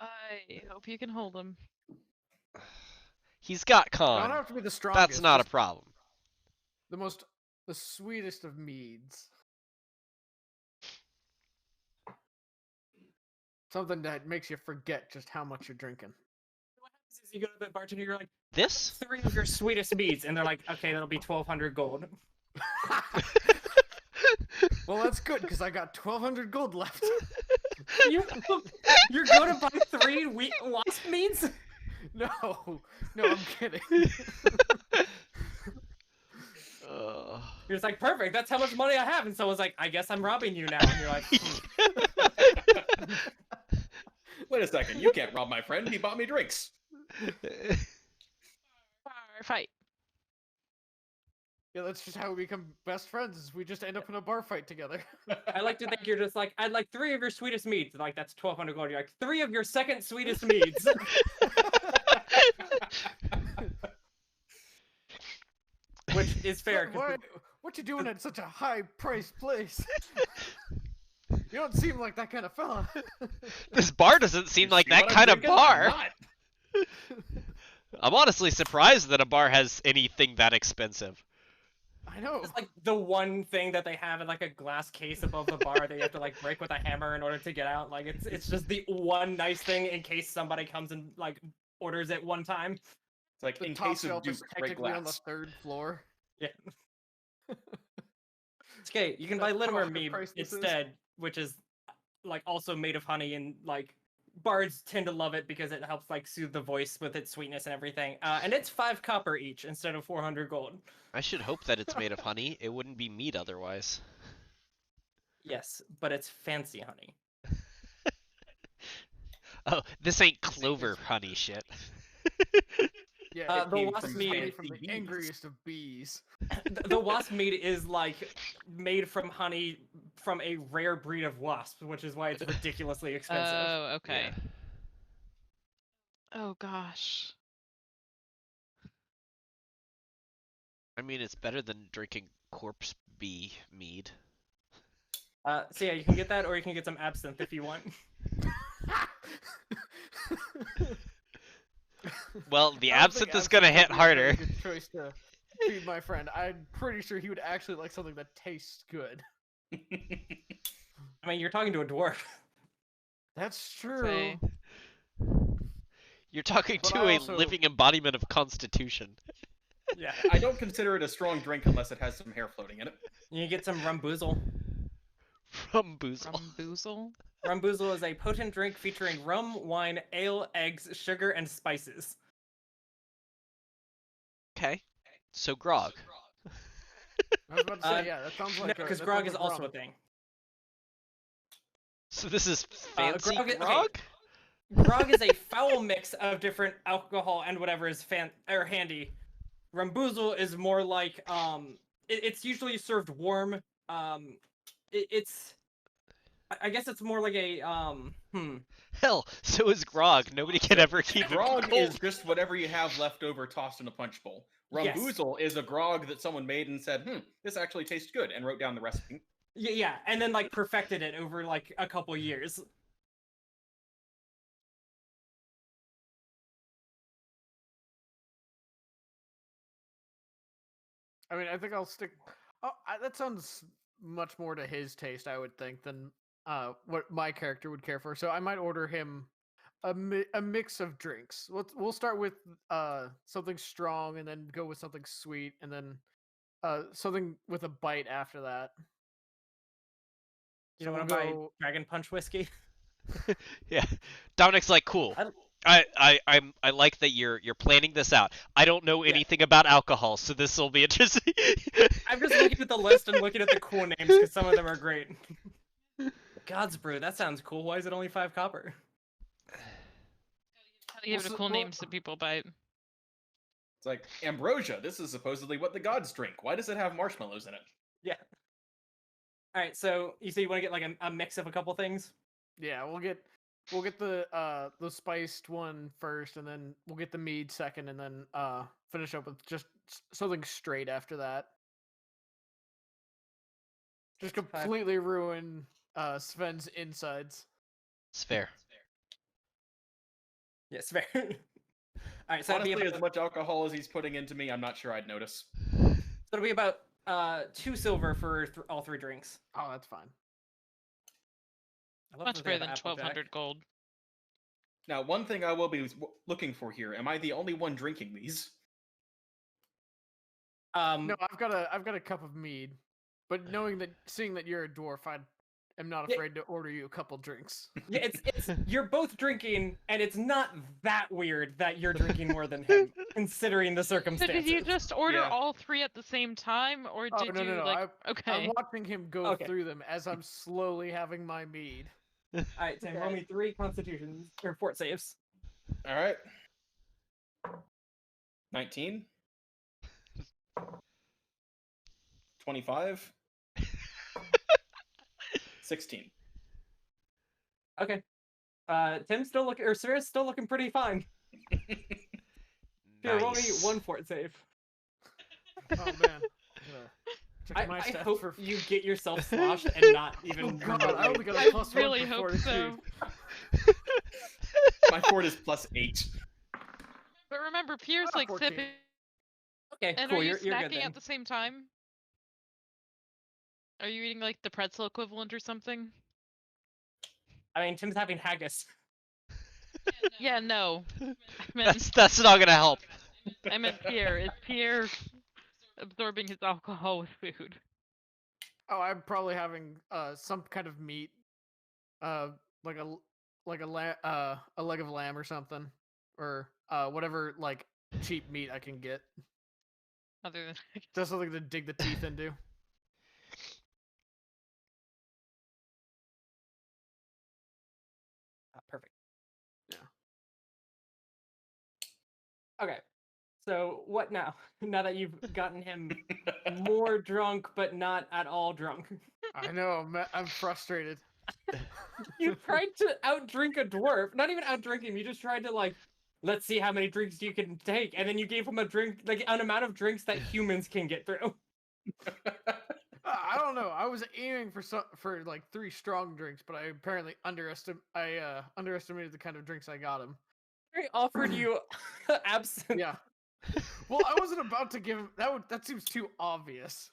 I hope you can hold him. He's got I don't con. have to be the strongest. That's not a just problem. the sweetest of meads. Something that makes you forget just how much you're drinking. What happens is you go to the bartender, you're like, This? 3 of your sweetest meads, and they're like, okay, that'll be 1,200 gold. Well, that's good because I got 1,200 gold left. You're going to buy 3 wasp meads? No, I'm kidding. You're just like, perfect, that's how much money I have. And someone's like, I guess I'm robbing you now. And you're like, Wait a second, you can't rob my friend. He bought me drinks. Bar fight. Yeah, that's just how we become best friends. Is we just end up in a bar fight together. I like to think you're just like, I'd like 3 of your sweetest meads. Like, that's 1,200 gold. You're like, 3 of your second sweetest meads. Which is fair. 'cause What you doing at such a high-priced place? You don't seem like that kind of fella. This bar doesn't seem like See that what I'm kind of drinking? I'm bar. not. I'm honestly surprised that a bar has anything that expensive. I know. It's like the one thing that they have in like a glass case above the bar that you have to like break with a hammer in order to get out. Like it's just the one nice thing in case somebody comes and like orders it one time. It's like The in top case of shelf is Duke, break technically on the glass. 3rd floor. Yeah. It's okay. You can buy That's how Litimer high mead priced this is. instead, which is like also made of honey, and like bards tend to love it because it helps like soothe the voice with its sweetness and everything. And it's 5 copper each instead of 400 gold. I should hope that it's made of honey. It wouldn't be meat otherwise. Yes, but it's fancy honey. Oh, this ain't clover honey shit. Yeah, It the came wasp from meat- made fancy from the bees. angriest of bees. The wasp meat is like made from honey from a rare breed of wasp, which is why it's ridiculously expensive. Oh, okay. Yeah. Oh gosh. I mean, it's better than drinking corpse bee mead. So yeah, you can get that, or you can get some absinthe if you want. Well, the I don't think absinthe is gonna hit would be a very harder. good choice to feed my friend. I'm pretty sure he would actually like something that tastes good. I mean, you're talking to a dwarf. That's true. Say. You're talking But to I a also- living embodiment of Constitution. Yeah. I don't consider it a strong drink unless it has some hair floating in it. You get some rumboozle. From Boozle. Rumboozle? Rumboozle is a potent drink featuring rum, wine, ale, eggs, sugar, and spices. Okay. So grog. I was about to say, Uh, yeah, that sounds No, like because that grog sounds is like also rum. a thing. So this is fancy grog- okay. grog? Grog is a foul mix of different alcohol and whatever is handy. Rumboozle is more like it's usually served warm. It's I guess it's more like a Hell, so is grog. Nobody can ever keep it Grog cold. is just whatever you have left over tossed in a punch bowl. Yes. Rumboozle is a grog that someone made and said, this actually tastes good, and wrote down the recipe. yeah, and then like perfected it over like a couple years. I mean, I think I'll stick. That sounds much more to his taste, I would think, than what my character would care for. So I might order him a mix of drinks. We'll start with something strong, and then go with something sweet, and then something with a bite after that. You So don't we'll want to buy go. Dragon Punch whiskey? Yeah. Dominic's like, cool. I like that you're planning this out. I don't know Yeah. anything about alcohol, so this will be interesting. I'm just looking at the list and looking at the cool names because some of them are great. God's brew, that sounds cool. Why is it only 5 copper? Gotta give it a Well, cool well- name so people buy it. It's like, ambrosia, this is supposedly what the gods drink. Why does it have marshmallows in it? Yeah. All right, so you say you want to get like a mix of a couple things? Yeah, we'll get the spiced one first, and then we'll get the mead second, and then finish up with just something straight after that. Just completely ruin Sven's insides. It's fair. Yes, fair. All right, so Honestly, it'll as be much alcohol as he's putting into me, I'm not sure I'd notice. about 2 silver for all 3 drinks. Oh, that's fine. I love Much that they better have than Applejack. 1,200 gold. Now, one thing I will be looking for here, am I the only one drinking these? No, I've got a cup of mead, but seeing that you're a dwarf, I am not Yeah. afraid to order you a couple drinks. Yeah, it's you're both drinking, and it's not that weird that you're drinking more than him, considering the So circumstances. did you just order Yeah. all 3 at the same time, or Oh, did no, you no. like? I'm Okay. watching him go Okay. through them as I'm slowly having my mead. All right, Tim, roll me 3 constitutions or fort saves. All right. 19. 25. 16. Okay. Tim's still looking, or Sarah's still looking pretty fine. Here, roll me Nice. 1 fort save. Oh man. Check I my stats hope for. you get yourself sloshed and not Oh even. god, I only got I a plus really 1 for hope fortitude. so. My fort is +8. But remember, Pierre's Ah, like 14. sipping. Okay, And cool. are you You're good snacking then. at the same time? Are you eating like the pretzel equivalent or something? I mean, Tim's having haggis. Yeah, no. I That's not gonna help. meant Pierre. Is Pierre absorbing his alcohol with food? Oh, I'm probably having some kind of meat, like a a leg of lamb or something, or whatever like cheap meat I can get. Other than Just something to dig the teeth into. Perfect. Yeah. Okay. So what now? Now that you've gotten him more drunk, but not at all drunk. I know, I'm frustrated. You tried to outdrink a dwarf. Not even outdrink him. You just tried to like, let's see how many drinks you can take, and then you gave him a drink, like an amount of drinks that humans can get through. I don't know. I was aiming for like 3 strong drinks, but I apparently underestimated the kind of drinks I got him. I offered you absinthe. Yeah. Well, I wasn't about to give him that seems too obvious.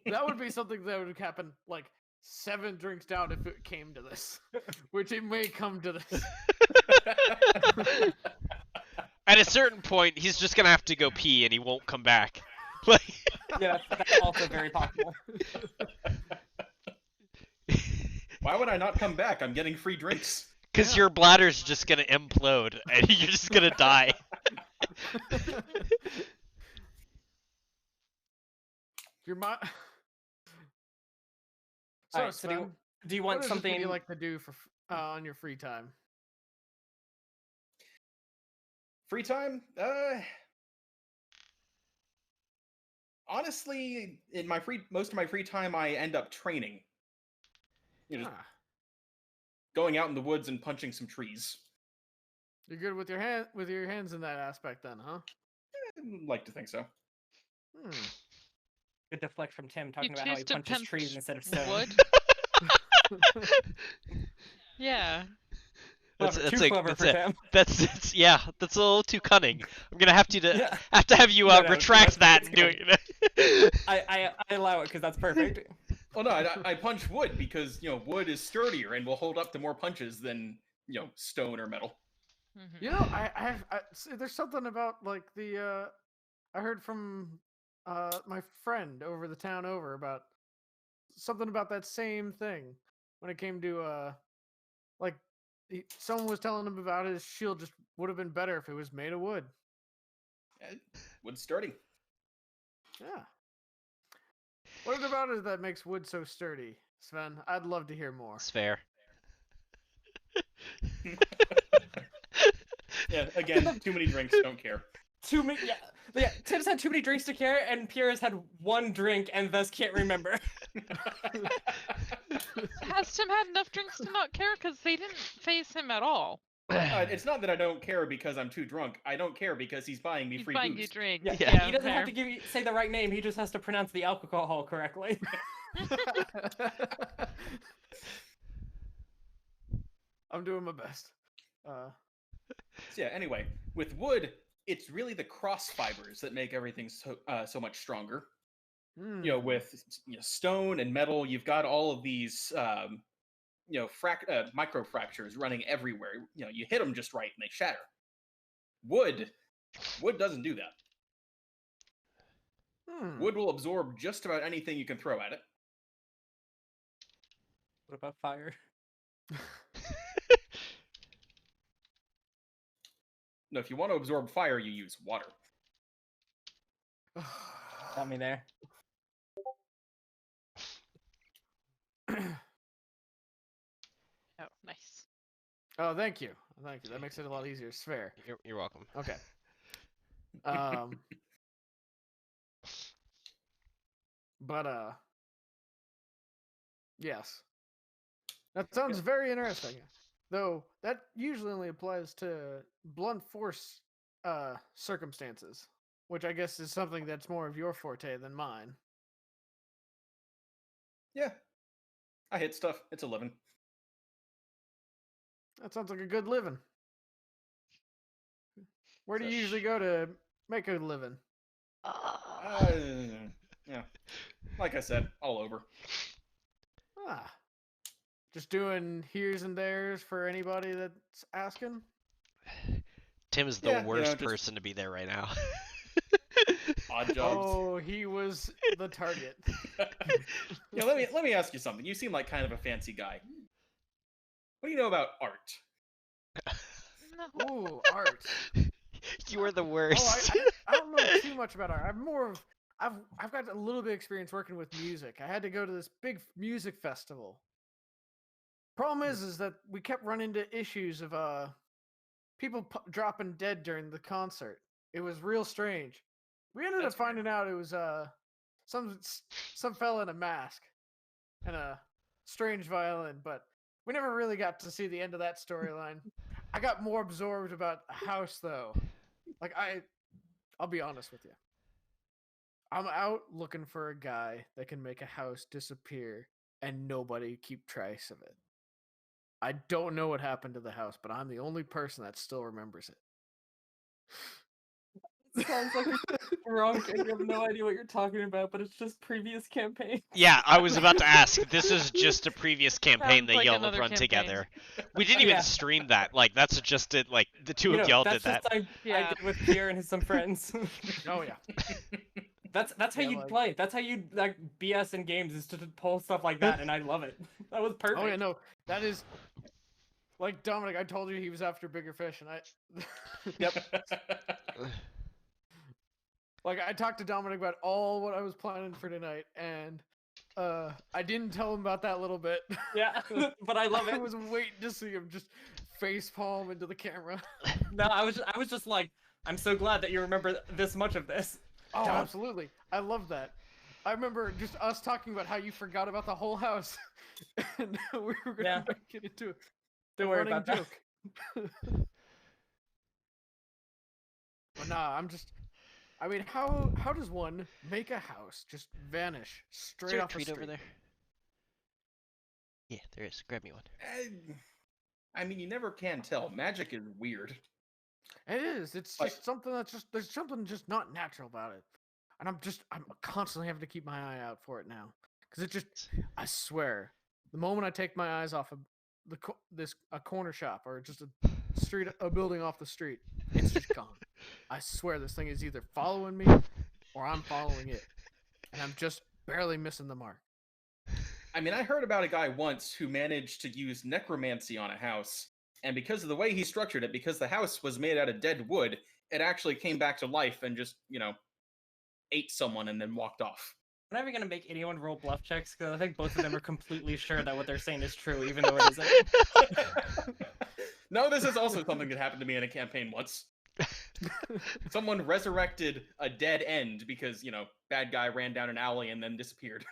That would be something that would happen like 7 drinks down if it came to this, which it may come to this. At a certain point, he's just gonna have to go pee and he won't come back. Like, Yeah, that's also very possible. Why would I not come back? I'm getting free drinks. because your bladder's just gonna implode and you're just gonna die. Your mind. So, Alright, so Sven, do you what want is it that something you like to do for on your free time? Free time? Honestly, in my most of my free time, I end up training. You know, just Ah, going out in the woods and punching some trees. you're good with your hands in that aspect, then, huh? Like to think so. Hmm. good deflect from Tim talking about how choose he to punches punch trees instead of stone? Wood? Yeah. That's, Clever, that's too a, clever that's for a, Tim. that's yeah, that's a little too cunning. I'm gonna have Yeah. have you No, no, retract that that's and do good. it. I allow it because that's perfect. Well, no, I punch wood because wood is sturdier and will hold up to more punches than stone or metal. Mhm. You know, there's something about like the I heard from my friend over the town over about something about that same thing when it came to like someone was telling him about his shield just would have been better if it was made of wood. Wood's sturdy. Yeah. What about it that makes wood so sturdy, Sven? I'd love to hear more. It's fair. Yeah, again, too many drinks, don't care. Too many. Yeah. Tim's had too many drinks to care, and Pierre has had 1 drink and thus can't remember. Has Tim had enough drinks to not care? Because they didn't phase him at all. It's not that I don't care because I'm too drunk. I don't care because he's buying me He's free buying booze. you drink. Yeah, Yeah. he doesn't have fair. to say the right name. He just has to pronounce the alcohol correctly. I'm doing my best. So yeah, anyway, with wood, it's really the cross fibers that make everything so much stronger. With stone and metal, you've got all of these micro fractures running everywhere. You hit them just right and they shatter. Wood doesn't do that. Wood will absorb just about anything you can throw at it. What about fire? No, if you want to absorb fire, you use water. Got me there. Oh, nice. Oh, thank you. Thank you. That makes it a lot easier. Swear. You're welcome. Okay. But yes. That sounds very interesting. Though that usually only applies to blunt force circumstances, which I guess is something that's more of your forte than mine. Yeah. I hit stuff. It's a living. That sounds like a good living. Where do you So- usually go to make a living? Yeah. Like I said, all over. Ah. Just doing here's and there's for anybody that's asking? Tim is the Yeah, worst just- person to be there right now. Odd jobs. Oh, he was the target. Let me ask you something. You seem like kind of a fancy guy. What do you know about art? No. Ooh, art. You are the Oh, worst. I don't know too much about art. I've got a little bit of experience working with music. I had to go to this big music festival. Problem is that we kept running into issues of people dropping dead during the concert. It was real strange. We ended That's up finding out it was some fella in a mask and a strange violin, but we never really got to see the end of that storyline. I got more absorbed about a house though. Like I'll be honest with you. I'm out looking for a guy that can make a house disappear and nobody keep trace of it. I don't know what happened to the house, but I'm the only person that still remembers it. Sounds like a wrong, and you have no idea what you're talking about, but it's just previous campaign. Yeah, I was about to ask. This is just a previous campaign Sounds that like y'all have another run campaign. together. We didn't even Yeah. stream that. Like, that's just it. Like, the two of y'all that's did that. just I Yeah. did with Pierre and some friends. Oh yeah. That's how Yeah, you like- play. That's how you like BS in games is to pull stuff like that, and I love it. That was perfect. Oh yeah, no, that is like Dominic. I told you he was after bigger fish, and I like I talked to Dominic about all what I was planning for tonight, and I didn't tell him about that little bit. Yeah, but I love I it. was waiting to see him just face palm into the camera. No, I was just like, I'm so glad that you remember this much of this. Oh, Dom- absolutely. I love that. I remember just us talking about how you forgot about the whole house, and we were gonna Yeah. make it into Don't a worry running about that. joke. But nah, I mean, how does one make a house just vanish Is straight there a off the treat street? over there? Yeah, there is. Grab me one. I mean, you never can tell. Magic is weird. It is. It's Like- just something that's just there's something just not natural about it, and I'm constantly having to keep my eye out for it now because it just I swear the moment I take my eyes off of a corner shop or just a building off the street, it's just gone. I swear this thing is either following me or I'm following it, and I'm just barely missing the mark. I mean, I heard about a guy once who managed to use necromancy on a house, and because of the way he structured it, because the house was made out of dead wood, it actually came back to life and just, ate someone and then walked off. I'm never gonna make anyone roll bluff checks because I think both of them are completely sure that what they're saying is true, even though it isn't. No, this is also something that happened to me in a campaign once. Someone resurrected a dead end because, bad guy ran down an alley and then disappeared.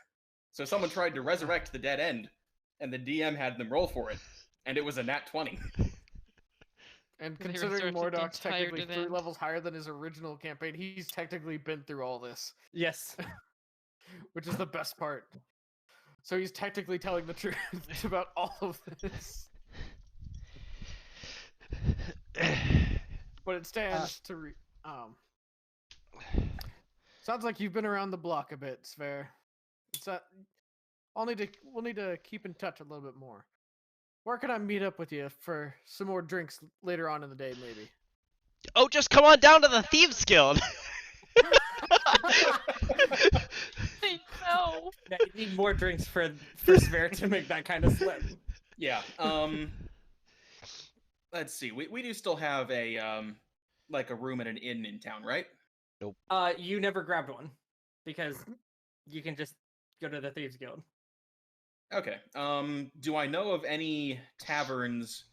So someone tried to resurrect the dead end, and the DM had them roll for it, and it was a nat 20. And They considering resurrected the Mordoc's entire technically dead 3 end. levels higher than his original campaign, he's technically been through all this, Yes. which is the best part. So he's technically telling the truth about all of this. But it stands to sounds like you've been around the block a bit, Sver. It's we'll need to keep in touch a little bit more. Where can I meet up with you for some more drinks later on in the day, maybe? Oh, just come on down to the Thieves Guild. No. Yeah, you need more drinks for Sver to make that kind of slip. Yeah. Let's see. We do still have a like a room at an inn in town, right? You never grabbed one because you can just go to the Thieves Guild. Okay. Do I know of any taverns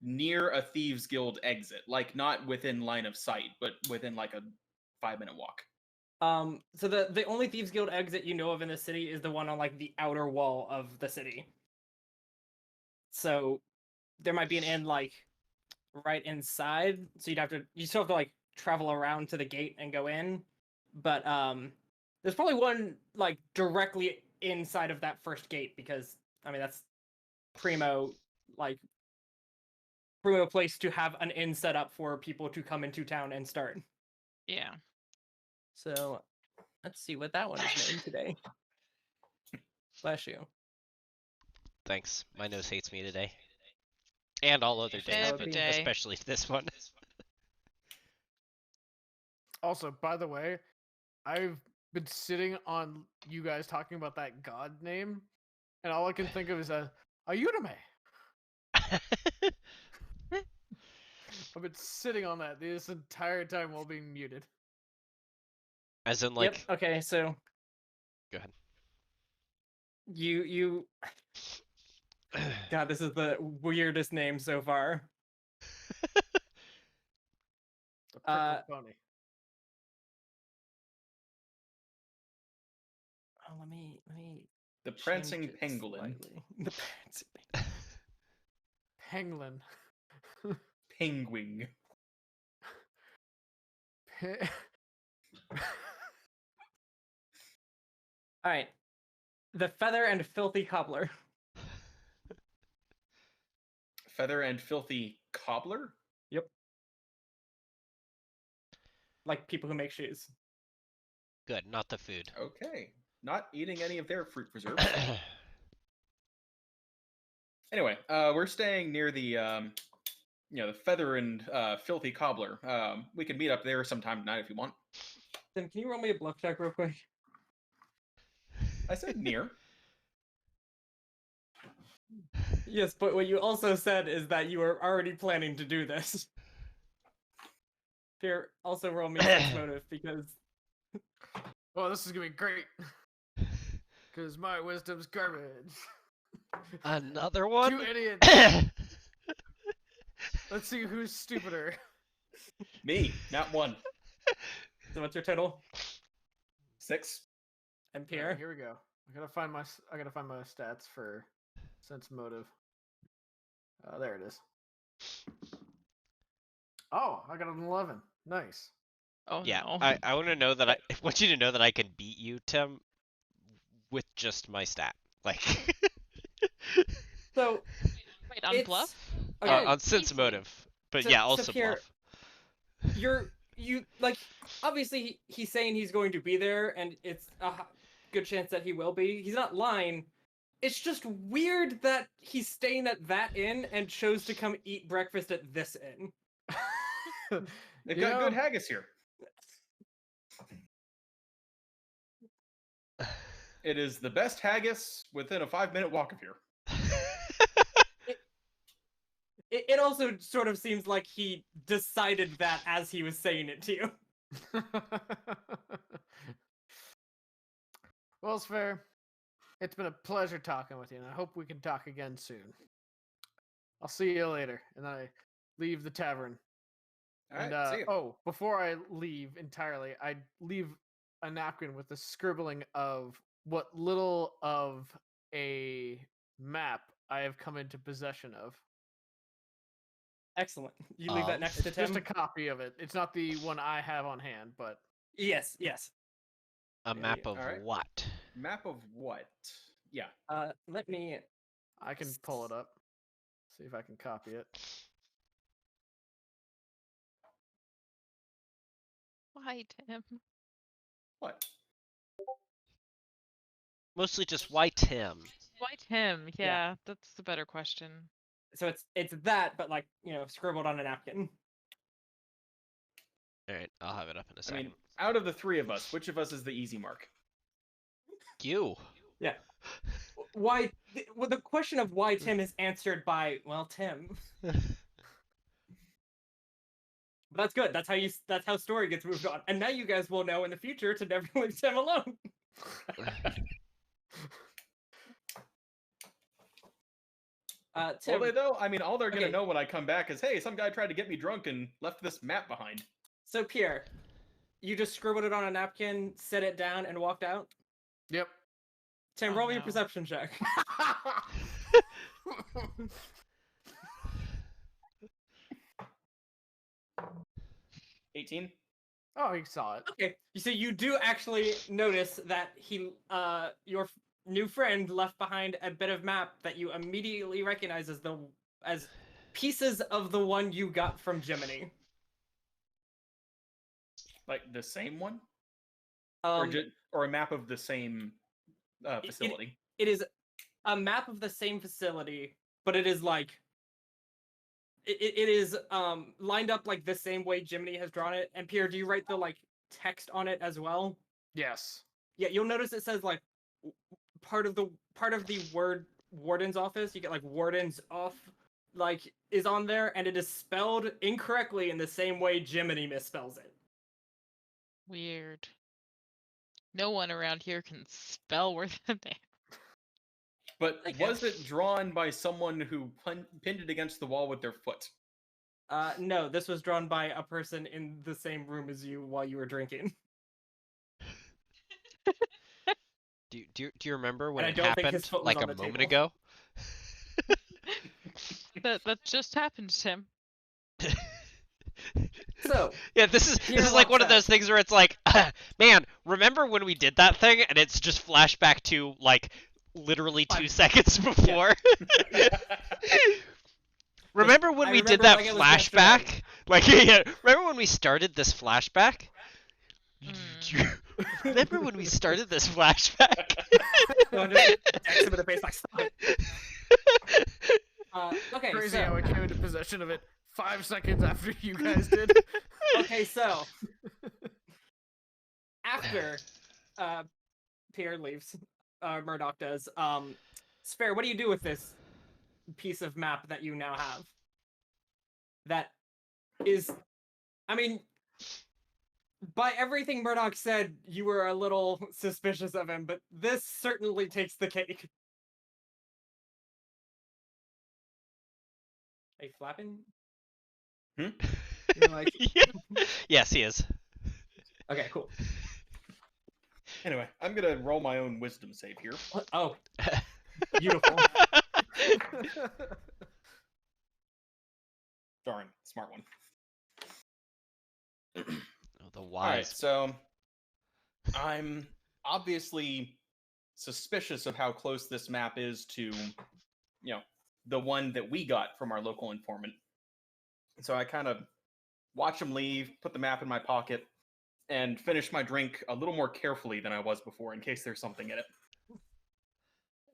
near a Thieves Guild exit? Like not within line of sight, but within like a 5-minute walk. So the only Thieves Guild exit you know of in the city is the one on like the outer wall of the city. So there might be an inn like right inside, so you still have to like travel around to the gate and go in. But there's probably one like directly inside of that first gate because I mean that's primo place to have an inn set up for people to come into town and start. Yeah. So let's see what that one is named today. Bless you. Thanks. My nose hates me today. And all other days, Every but day. especially this one. Also, by the way, I've been sitting on you guys talking about that god name, and all I can think of is a Udame. I've been sitting on that this entire time while being muted. As in, like, Yep. Okay. So go ahead. you. God, this is the weirdest name so far. The prickly pony. Let me The change prancing it pangolin. slightly. The prancing Penguin. Penguin. Pe- All right. The feather and filthy cobbler. Feather and filthy cobbler? Yep. Like people who make shoes. Good, not the food. Okay. Not eating any of their fruit preserves. Anyway, we're staying near the the feather and filthy cobbler. We can meet up there sometime tonight if you want. Tim, can you roll me a bluff check real quick? I said near. Yes, but what you also said is that you were already planning to do this. Here, also roll me sense motive because Oh, this is gonna be great. Cause my wisdom's garbage. Another one? 2 idiots. Let's see who's stupider. Me, not one. so what's your total? 6. And Alright, Pierre? here we go. I gotta find my stats for sense motive. There it is. Oh, I got an 11. Nice. Oh Yeah, no. I want to know that I want you to know that I can beat you, Tim, with just my stat. Like, So Wait, on it's- bluff? okay, on sense easy. motive, but So- yeah, so also Pierre- bluff. you like obviously he's saying he's going to be there and it's a good chance that he will be. He's not lying. It's just weird that he's staying at that inn and chose to come eat breakfast at this inn. They've You got know, good haggis here. It is the best haggis within a 5-minute walk of here. It also sort of seems like he decided that as he was saying it to you. Well, it's fair. It's been a pleasure talking with you, and I hope we can talk again soon. I'll see you later. And then I leave the tavern. All right, And see ya. oh, before I leave entirely, I leave a napkin with the scribbling of what little of a map I have come into possession of. Excellent. You leave that next to It's just Tim? a copy of it. It's not the one I have on hand, but Yes, yes. A map of alright. what? Map of what? Yeah. Let me I can pull it up. See if I can copy it. Why, Tim? What? Mostly just why Tim? Why Tim? Yeah. Yeah, that's the better question. so it's that, but like, scribbled on a napkin. All right, I'll have it up in a I second. mean, out of the 3 of us, which of us is the easy mark? You. Yeah. Why well, the question of why Tim is answered by, well, Tim. But that's good. That's how story gets moved on. And now you guys will know in the future to never leave Tim alone. Tim, Will they though? I mean, all they're gonna Okay. know when I come back is, hey, some guy tried to get me drunk and left this map behind. so Pierre, you just scribbled it on a napkin, set it down, and walked out? Yep. Tim, Oh, roll me a no. perception check. 18. Oh, he saw it. Okay, so you do actually notice that your new friend left behind a bit of map that you immediately recognize as pieces of the one you got from Jiminy. Like the same one, or Um, or a map of the same facility. it is a map of the same facility, but it is like it is lined up like the same way Jiminy has drawn it. And Pierre, do you write the like text on it as well? Yes. Yeah, you'll notice it says like part of the word warden's office. You get like warden's off like is on there, and it is spelled incorrectly in the same way Jiminy misspells it. Weird. No one around here can spell worth a damn. But I was guess. it drawn by someone who pinned it against the wall with their foot? No, this was drawn by a person in the same room as you while you were drinking. Do you remember when I it don't think his happened foot was like on a the moment table. ago? That just happened, Tim. So, Yeah, this is Peter like walks one of out. those things where it's like, man, remember when we did that thing? And it's just flashback to like literally 2 seconds before. Remember when I we did remember that like it was yesterday. flashback? Like, yeah, remember when we started this flashback? Do you remember when we started this flashback? No, just decks him in the face like, stop it. Okay, Crazy so how I came into possession of it 5 seconds after you guys did. okay, so after Pierre leaves, Murdoch does. Spare, what do you do with this piece of map that you now have? That is, I mean, by everything Murdoch said, you were a little suspicious of him, but this certainly takes the cake. Are you flapping? Hmm? You're like, Yeah. Yes, he is. okay, cool. Anyway, I'm gonna roll my own wisdom save here. Oh, beautiful. Darn, smart one. Oh, the All right, wise. so I'm obviously suspicious of how close this map is to, the one that we got from our local informant. So I kind of watch him leave, put the map in my pocket, and finish my drink a little more carefully than I was before in case there's something in it.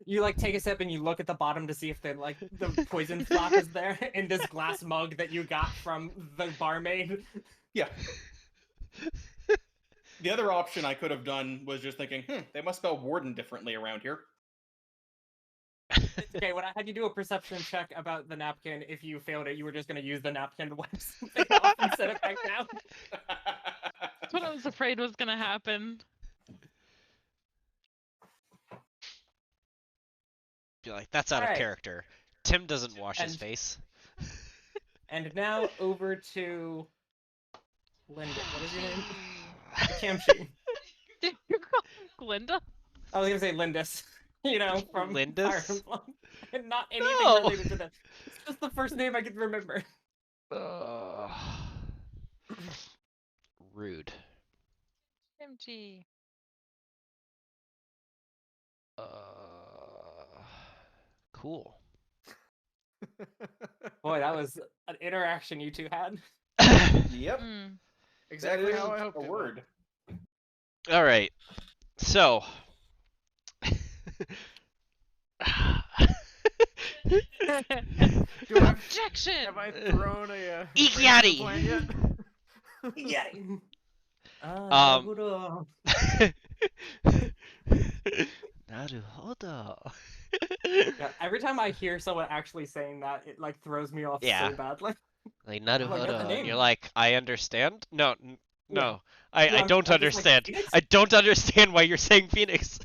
You like take a sip and you look at the bottom to see if the poison flap is there in this glass mug that you got from the barmaid. Yeah. The other option I could have done was just thinking, they must spell warden differently around here. Okay, when I had you do a perception check about the napkin, if you failed it, you were just going to use the napkin to wipe something off and set it back down. That's what I was afraid was gonna happen. Be like, that's out of Alright. character. Tim doesn't wash his And- face. And now over to Linda. What is your name? Kamshi. Did you call her Glinda? I was going to say Lindis. You know, from Lindis? Fire Emblem. And not anything No. related to them. It's just the first name I could remember. Rude. MG. Cool. Boy, that was an interaction you two had. Yep. Mm. Exactly that how I is hoped a it word. All right. So. would. Do I, Objection! have I thrown a Ikiari! plan yet? Yeah. Naruhodo. Yeah, every time I hear someone actually saying that, it like throws me off Yeah. so badly. Like got the Naruhodo, and name. you're like, I understand. No, no, I I'm don't just like, understand. "Phoenix?" I don't understand why you're saying Phoenix.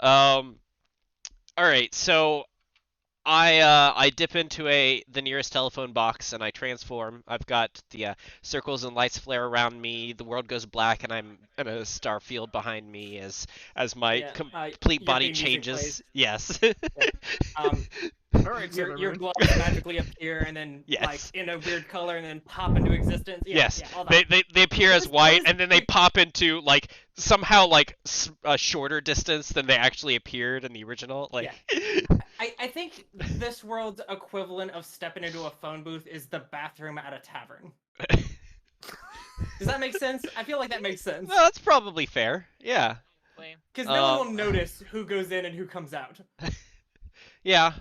All right, so I dip into the nearest telephone box and I transform. I've got the circles and lights flare around me. The world goes black, and I'm in a star field behind me as my Yeah, complete your body theme music changes. plays. Yes. All right, your Sailor Moon. gloves magically appear and then like Yes. in a weird color and then pop into existence. Yeah, Yes, yeah, all that. they appear as What white, is- and then they pop into like somehow like a shorter distance than they actually appeared in the original. Like, I think this world's equivalent of stepping into a phone booth is the bathroom at a tavern. Does that make sense? I feel like that makes sense. no, that's probably fair. Yeah, Wait, Because no one will notice who goes in and who comes out. yeah.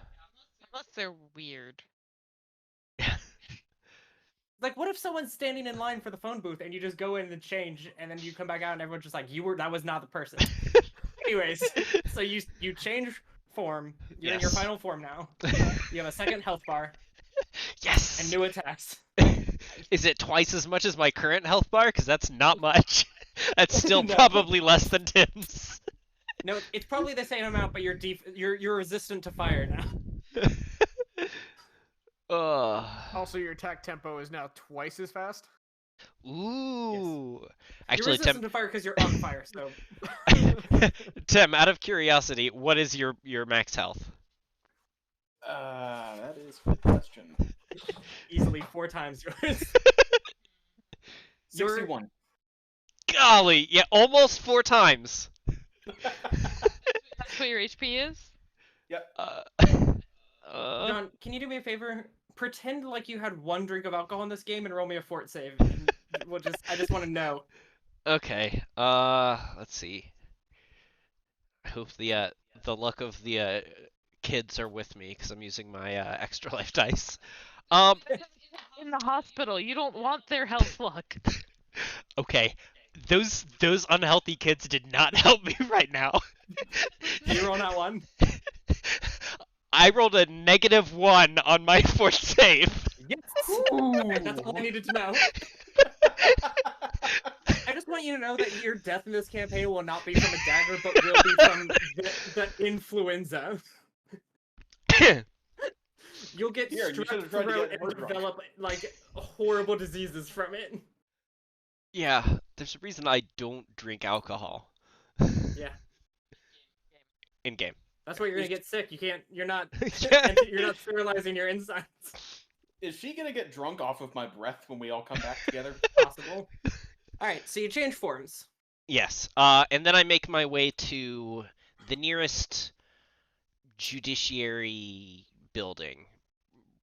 unless they're weird. Like, what if someone's standing in line for the phone booth and you just go in and change, and then you come back out and everyone's just like, that was not the person. Anyways, so you change form. You're in your Yes. final form now. You have a second health bar Yes. and new attacks. Is it twice as much as my current health bar? Because that's not much. That's still No. probably less than Tim's. No, it's probably the same amount, but you're resistant to fire now. Ugh. Also, your attack tempo is now twice as fast. Ooh. You're Actually, resistant to fire because you're on fire, so Tim, out of curiosity, what is your max health? That is a good question. easily 4 times yours. You're 61. Golly, yeah, almost 4 times. That's what your HP is? Yep. John, can you do me a favor? Pretend like you had 1 drink of alcohol in this game and roll me a fort save. And I just want to know. Okay. Let's see. I hope the luck of the kids are with me because I'm using my extra life dice. Um. In the hospital, you don't want their health luck. Okay. Those unhealthy kids did not help me right now. Do you roll that one? I rolled a -1 on my fort save. Yes. That's all I needed to know. I just want you to know that your death in this campaign will not be from a dagger, but will be from the influenza. You'll get Here, you should've strep tried to throat get and more drunk. develop like horrible diseases from it. Yeah, there's a reason I don't drink alcohol. Yeah, In game. that's why you're gonna get sick. You can't. You're not. Yeah. You're not sterilizing your insides. Is she gonna get drunk off of my breath when we all come back together? Possible. All right, so you change forms. Yes. And then I make my way to the nearest judiciary building,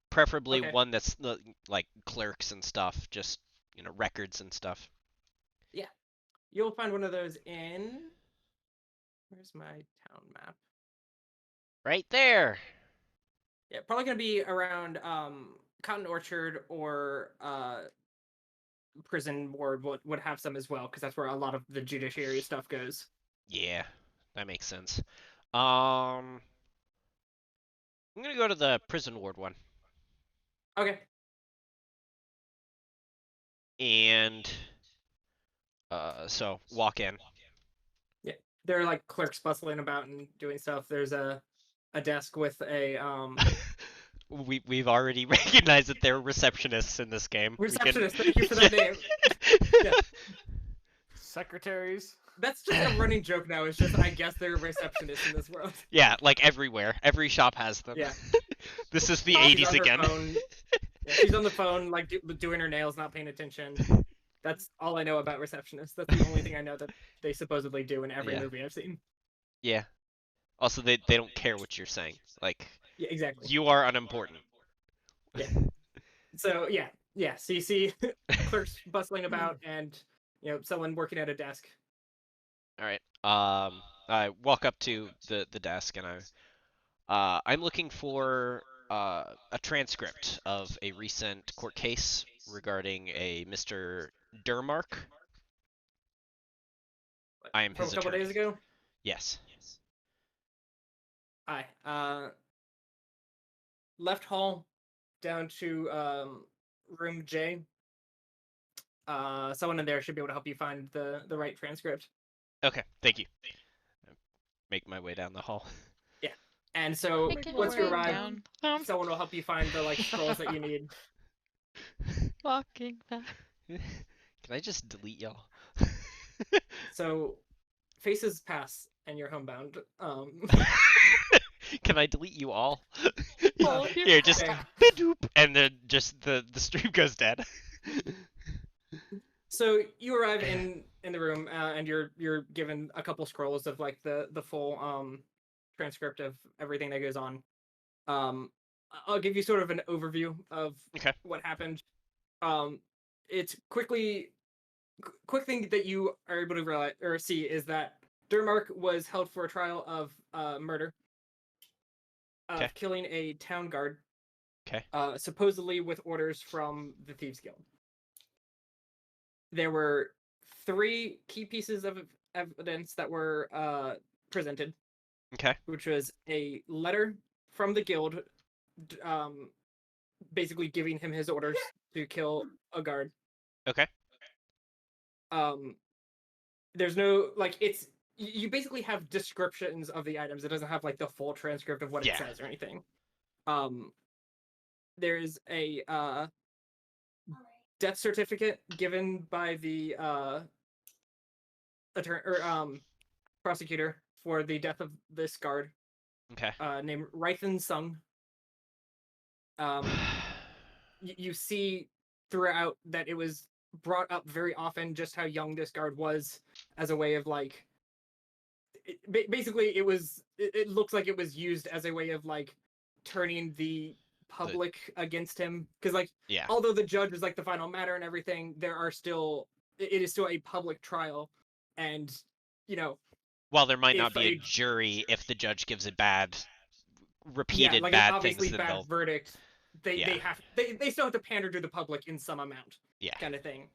preferably Okay. one that's like clerks and stuff, just records and stuff. You'll find one of those in. Where's my town map? Right there. Yeah, probably gonna be around Cotton Orchard or Prison Ward would have some as well, because that's where a lot of the judiciary stuff goes. Yeah, that makes sense. I'm gonna go to the prison ward one, Okay. and so walk in. There are like clerks bustling about and doing stuff. There's a desk with a We've already recognized that there are receptionists in this game. receptionist. Thank you for that name. Yeah. Secretaries. That's just a running joke now. It's just I guess they're receptionists in this world. Yeah, like everywhere. Every shop has them. Yeah. This is the She's 80s on her again. phone. Yeah, she's on the phone, like doing her nails, not paying attention. That's all I know about receptionists. That's the only thing I know that they supposedly do in every Yeah. movie I've seen. Yeah. Also, they don't care what you're saying. Like, Yeah, exactly. you are unimportant. So yeah. So you see clerks bustling about and someone working at a desk. All right. I walk up to the desk and I'm looking for a transcript of a recent court case regarding a Mr. Durmark. I am From his a couple attorney. days ago. Yes. Hi. Left hall down to room J. Someone in there should be able to help you find the right transcript. Okay. Thank you. I make my way down the hall. And so Making once my you way arrive, down. someone will help you find the scrolls that you need. Walking back. Can I just delete y'all? So faces pass and you're homebound. Can I delete you all? All of you? Here, just Okay. ba-doop, and then just the stream goes dead. So you arrive in the room and you're given a couple scrolls of like the full transcript of everything that goes on. I'll give you sort of an overview of Okay. what happened. It's quick thing that you are able to realize or see is that Durmark was held for a trial of murder, of Okay. killing a town guard, Okay. supposedly with orders from the Thieves Guild. There were 3 key pieces of evidence that were presented, Okay. which was a letter from the guild, basically giving him his orders to kill a guard. Okay. There's no it's you basically have descriptions of the items. It doesn't have like the full transcript of what it Yeah. says or anything. There's a death certificate given by the prosecutor for the death of this guard, Okay. named Rythan Sung. You see throughout that it was brought up very often just how young this guard was, as a way of like, basically it looks like it was used as a way of like turning the public against him, because like, Yeah. although the judge is like the final matter and everything, it is still a public trial, and you know, While there might not if be a a- jury, if the judge gives a bad, yeah, repeated like an bad obviously things, then bad they'll. verdict, they Yeah. they still have to pander to the public in some amount, Yeah. kind of thing.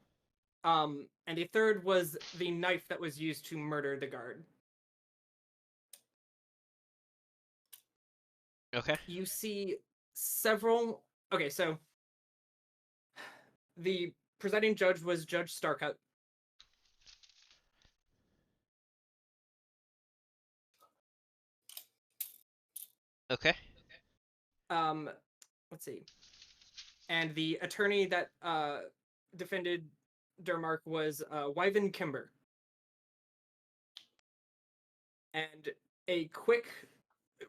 And the third was the knife that was used to murder the guard. Okay. You see several. Okay, so the presiding judge was Judge Starcutt. Okay. Let's see. And the attorney that defended Durmark was Wyvin Kimber. And a quick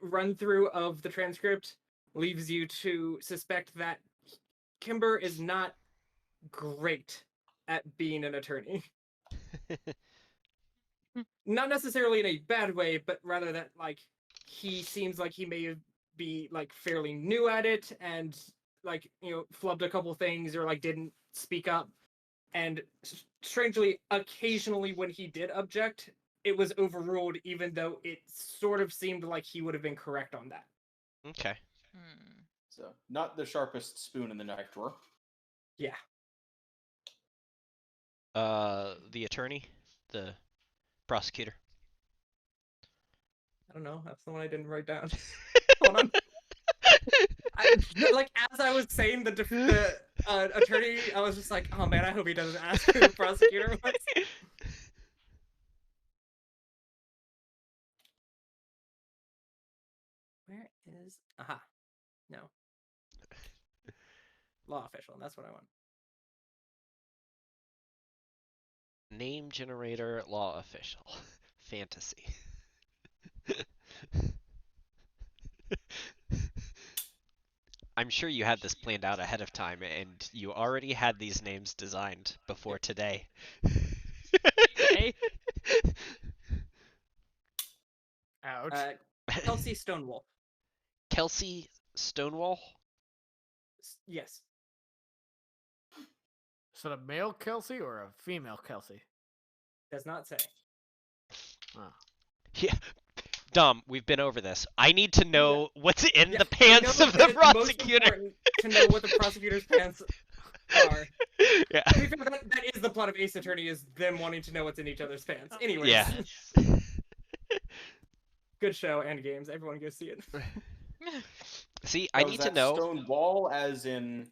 run through of the transcript leaves you to suspect that Kimber is not great at being an attorney. Not necessarily in a bad way, but rather that like he seems like he may be like fairly new at it, and like, you know, flubbed a couple things or like didn't speak up. And strangely, occasionally when he did object, it was overruled, even though it sort of seemed like he would have been correct on that. Okay. So, not the sharpest spoon in the knife drawer. Yeah. The attorney, the prosecutor. I don't know. That's the one I didn't write down. Hold on. Like, as I was saying the attorney, I was just like, oh man, I hope he doesn't ask who the prosecutor was. Where is... Aha. No. Law official, that's what I want. Name generator, law official. Fantasy. I'm sure you had this planned out ahead of time, and you already had these names designed before today. Okay. Ouch. Kelsey Stonewall. Kelsey Stonewall? Yes. Is it a male Kelsey or a female Kelsey? Does not say. Oh. Yeah. Dom, we've been over this. I need to know what's in Yeah, the I pants know of the that it's most prosecutor. important to know what the prosecutor's pants are. Yeah. To be fair, that is the plot of Ace Attorney, is them wanting to know what's in each other's pants. Anyways. Yeah. Good show and games. Everyone go see it. See, I Now, need is to that know. Stone wall as in,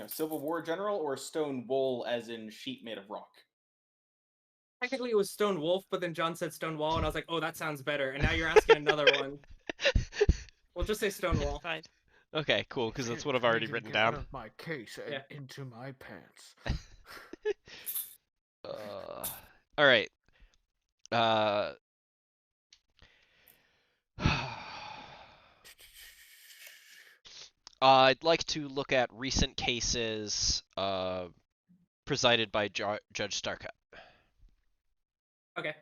Civil War general, or stone wool as in sheet made of rock? Technically, it was Stone Wolf, but then John said Stone Wall, and I was like, oh, that sounds better. And now you're asking another one. We'll just say Stone Wall. Fine. Okay, cool, because that's what I've I already need to written get out down. of my case and Yeah. into my pants. All right. I'd like to look at recent cases presided by Judge Starcutt. Okay.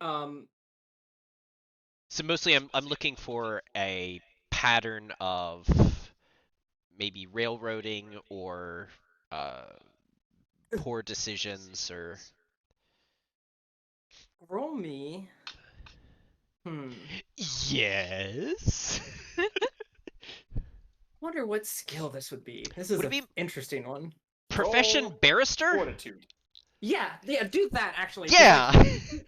So mostly I'm looking for a pattern of maybe railroading or poor decisions or... Roll me. Yes. Wonder what skill this would be. This is Would an it be interesting one. Profession Roll barrister? Fortitude. Yeah, do that actually. 'cause, Yeah. like,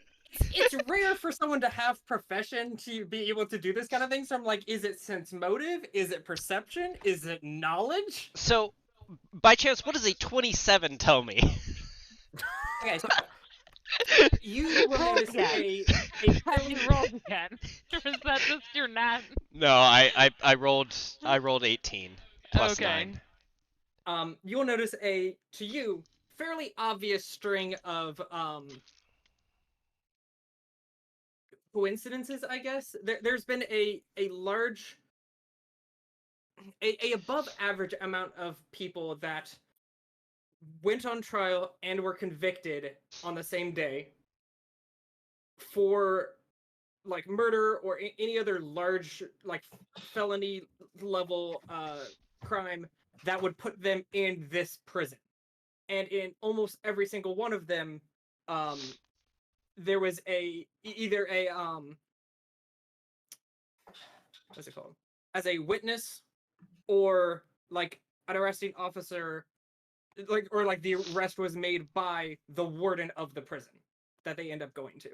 it's rare for someone to have profession to be able to do this kind of thing. So I'm like, is it sense motive? Is it perception? Is it knowledge? So, by chance, what does a 27 tell me? Okay, so you will notice a Highly rolled again. Or is that just your nat? No, I rolled 18 plus Okay. 9. you will notice a, to you, fairly obvious string of coincidences, I guess. There's been a large, a above average amount of people that went on trial and were convicted on the same day for like murder or any other large like felony level crime that would put them in this prison. And in almost every single one of them, there was either a what's it called, as a witness, or like an arresting officer, like, or like the arrest was made by the warden of the prison that they end up going to.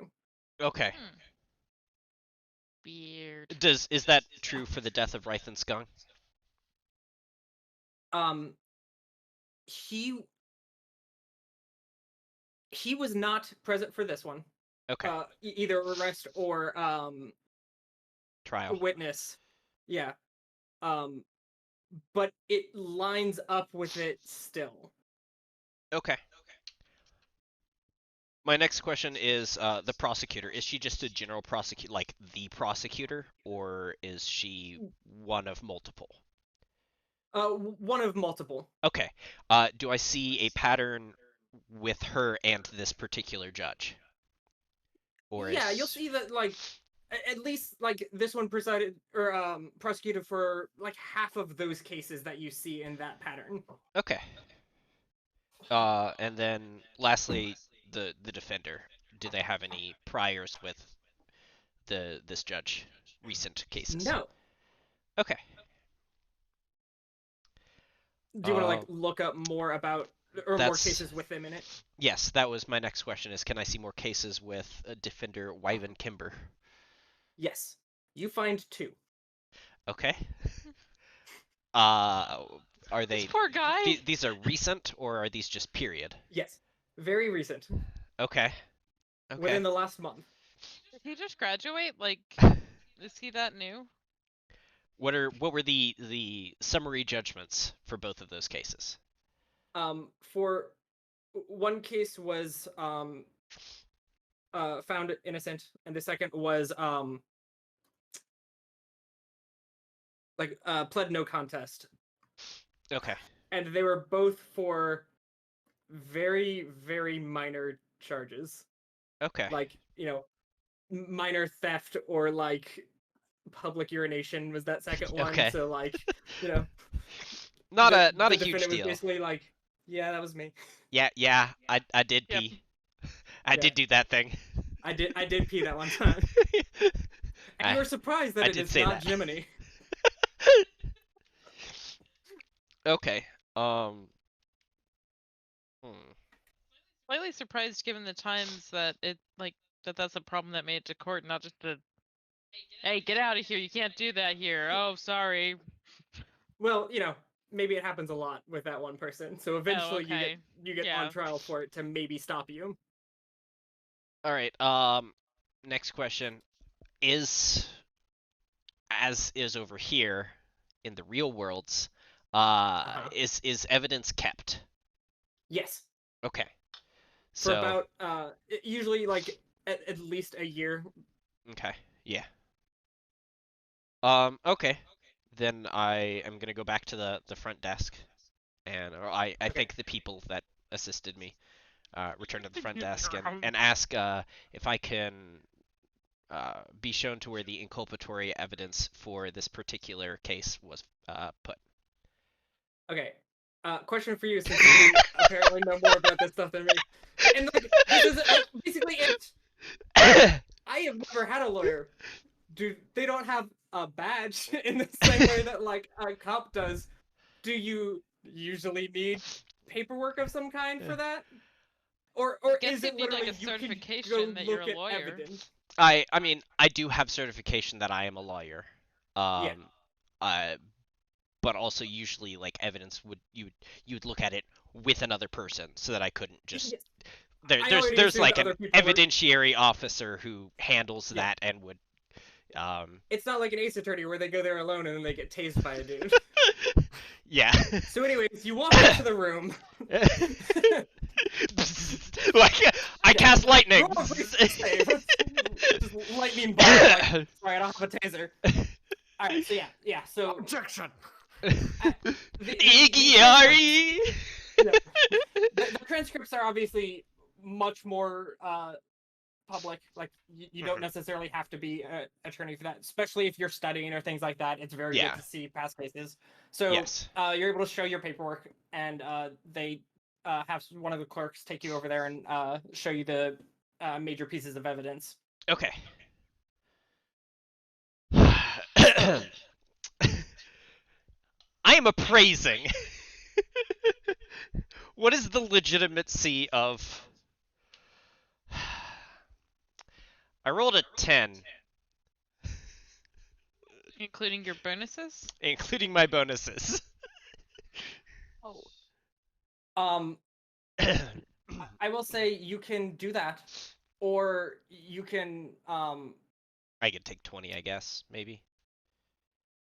Okay. Weird. Is that true for the death of Ryth and Skung? He was not present for this one. Okay. Either arrest or Trial. witness. Yeah. But it lines up with it still. Okay. My next question is the prosecutor. Is she just a general prosecutor, like the prosecutor, or is she one of multiple? One of multiple. Okay. Do I see a pattern with her and this particular judge? Or Yeah, is... you'll see that, like, at least like this one presided or prosecuted for like half of those cases that you see in that pattern. Okay. And then lastly, the defender. Do they have any priors with this judge? Recent cases? No. Okay. Do you want to like look up more about or more cases with them in it? Yes, that was my next question. Is can I see more cases with defender Wyvern Kimber? Yes, you find 2. Okay. Are they? This poor guy. These are recent, or are these just period? Yes, very recent. Okay. Okay. Within the last month. Did he just graduate? Like, is he that new? What were the summary judgments for both of those cases? For one case was found innocent, and the second was pled no contest. Okay. And they were both for very, very minor charges. Okay. Like, you know, minor theft or like public urination was that second one. Okay. So like, you know, not a the huge defendant deal. was basically like, yeah, that was me. Yeah, I did Yep. pee. I did do that thing. I did pee that one time. And you were surprised that I it did is say not that. Jiminy. Okay. Slightly surprised given the times that it like that's a problem that made it to court, not just a hey, get out of here, you can't do that here. Oh, sorry. Well, you know, maybe it happens a lot with that one person. So eventually okay. you get Yeah. on trial for it to maybe stop you. All right. Next question is, as is over here in the real worlds, is evidence kept? Yes. Okay. For So about usually like at least a year. okay. Yeah. Okay. Then I am gonna go back to the front desk, and I thank the people that assisted me. Return to the front desk and ask if I can be shown to where the inculpatory evidence for this particular case was put. Okay. Question for you, since you apparently know more about this stuff than me. And like, this is basically it. I have never had a lawyer. Dude, they don't have a badge in the same way that like a cop does. Do you usually need paperwork of some kind for that? Or Guess is you it need, like, literally a you can certification go that look you're a at lawyer. evidence? I mean I do have certification that I am a lawyer. Yeah. But also usually like evidence you would look at it with another person so that I couldn't just Yes. there's like an other people were- evidentiary officer who handles Yeah. that and would It's not like an ace attorney where they go there alone and then they get tased by a dude. Yeah. So, anyways, you walk into the room. Like, I cast lightning. Roll a reflex save. Just lightning bolt. Like, sorry, I don't have a taser. All right, so yeah. So Objection. Iggy the transcripts are obviously much more public. Like, you don't necessarily have to be an attorney for that, especially if you're studying or things like that. It's very good to see past cases. So Yes. you're able to show your paperwork, and they have one of the clerks take you over there and show you the major pieces of evidence. Okay. I am appraising. What is the legitimacy of... I rolled a 10. Including your bonuses? Including my bonuses. Oh. I will say you can do that, or you can I could take 20, I guess, maybe.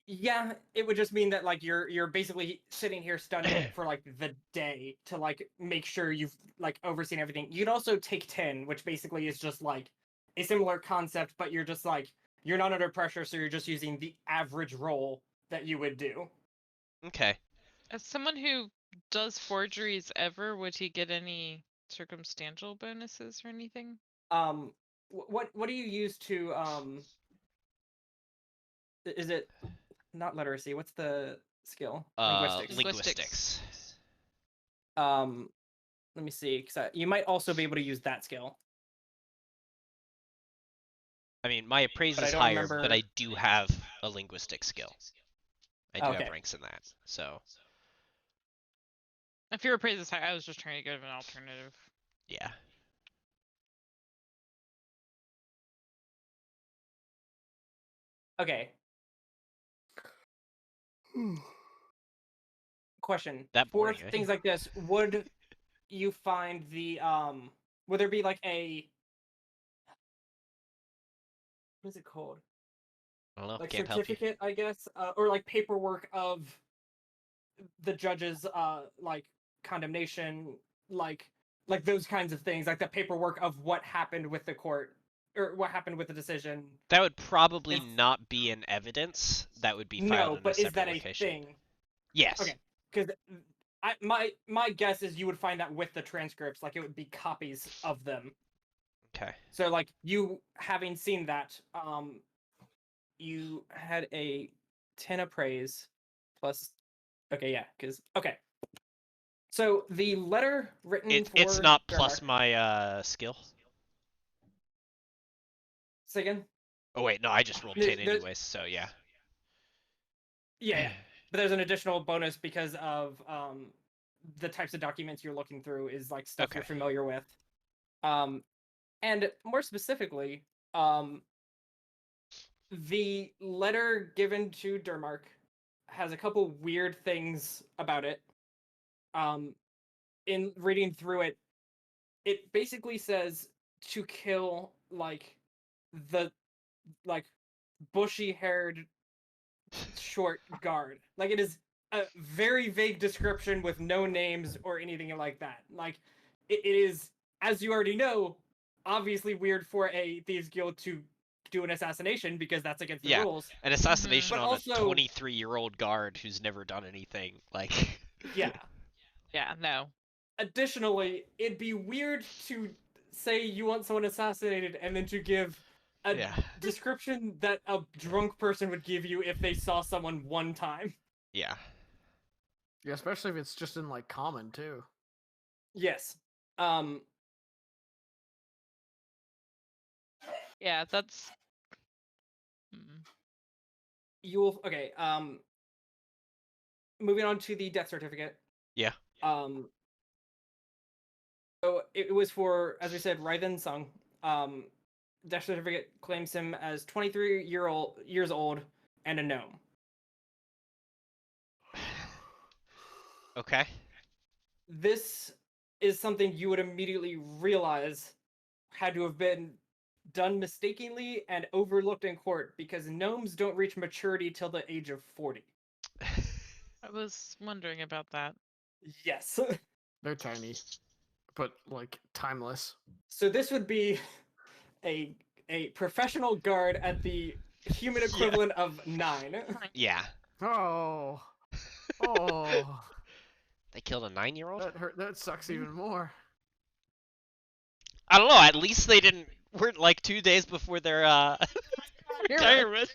yeah, it would just mean that like you're basically sitting here studying it for like the day to like make sure you've like overseen everything. You'd also take 10, which basically is just like a similar concept, but you're just like you're not under pressure, so you're just using the average roll that you would do. Okay. As someone who does forgeries ever, would he get any circumstantial bonuses or anything? What do you use to is it not literacy? What's the skill? Linguistics. Let me see, because you might also be able to use that skill. I mean, my appraise But I is don't higher, remember- but I do have a linguistic skill. I do Okay. have ranks in that, so If your appraise is high, I was just trying to give an alternative. yeah. Okay. Question. That For boring, eh? things like this, would you find the would there be like a what is it called? I don't know. Like Can't help you. certificate, I guess, or like paperwork of the judge's like condemnation, like those kinds of things, like the paperwork of what happened with the court or what happened with the decision. That would probably If- not be in evidence. That would be filed No, in a but is separate that a location. thing? Yes. Okay, because my guess is you would find that with the transcripts, like it would be copies of them. Okay. So like you having seen that, you had a 10 appraise plus. Okay, yeah, because okay. So the letter written It's for not plus Durmark- my skill. Say again? Oh wait, no, I just rolled There- 10 there- anyways, so yeah. Yeah, but there's an additional bonus because of the types of documents you're looking through is like stuff you're Okay. familiar with. And more specifically, the letter given to Durmark has a couple weird things about it. In reading through it, it basically says to kill like the bushy-haired short guard. Like it is a very vague description with no names or anything like that. Like it is, as you already know, obviously weird for a thieves guild to do an assassination because that's against the Yeah. rules. An assassination But on also- a 23-year-old guard who's never done anything. Like, Yeah. Yeah, no. Additionally, it'd be weird to say you want someone assassinated and then to give a yeah. description that a drunk person would give you if they saw someone one time. Yeah. Yeah, especially if it's just in like common too. Yes. Yeah, that's. You'll okay. Moving on to the death certificate. Yeah. So it was for, as we said, Raiden Sung. Death certificate claims him as 23 years old and a gnome. Okay. This is something you would immediately realize had to have been done mistakenly and overlooked in court because gnomes don't reach maturity till the age of 40. I was wondering about that. Yes. They're tiny, but like timeless. So this would be a professional guard at the human equivalent of 9. Yeah. Oh, oh, They killed a 9-year-old? that hurt. That sucks even more. I don't know, at least they weren't like 2 days before their You're right. retirement.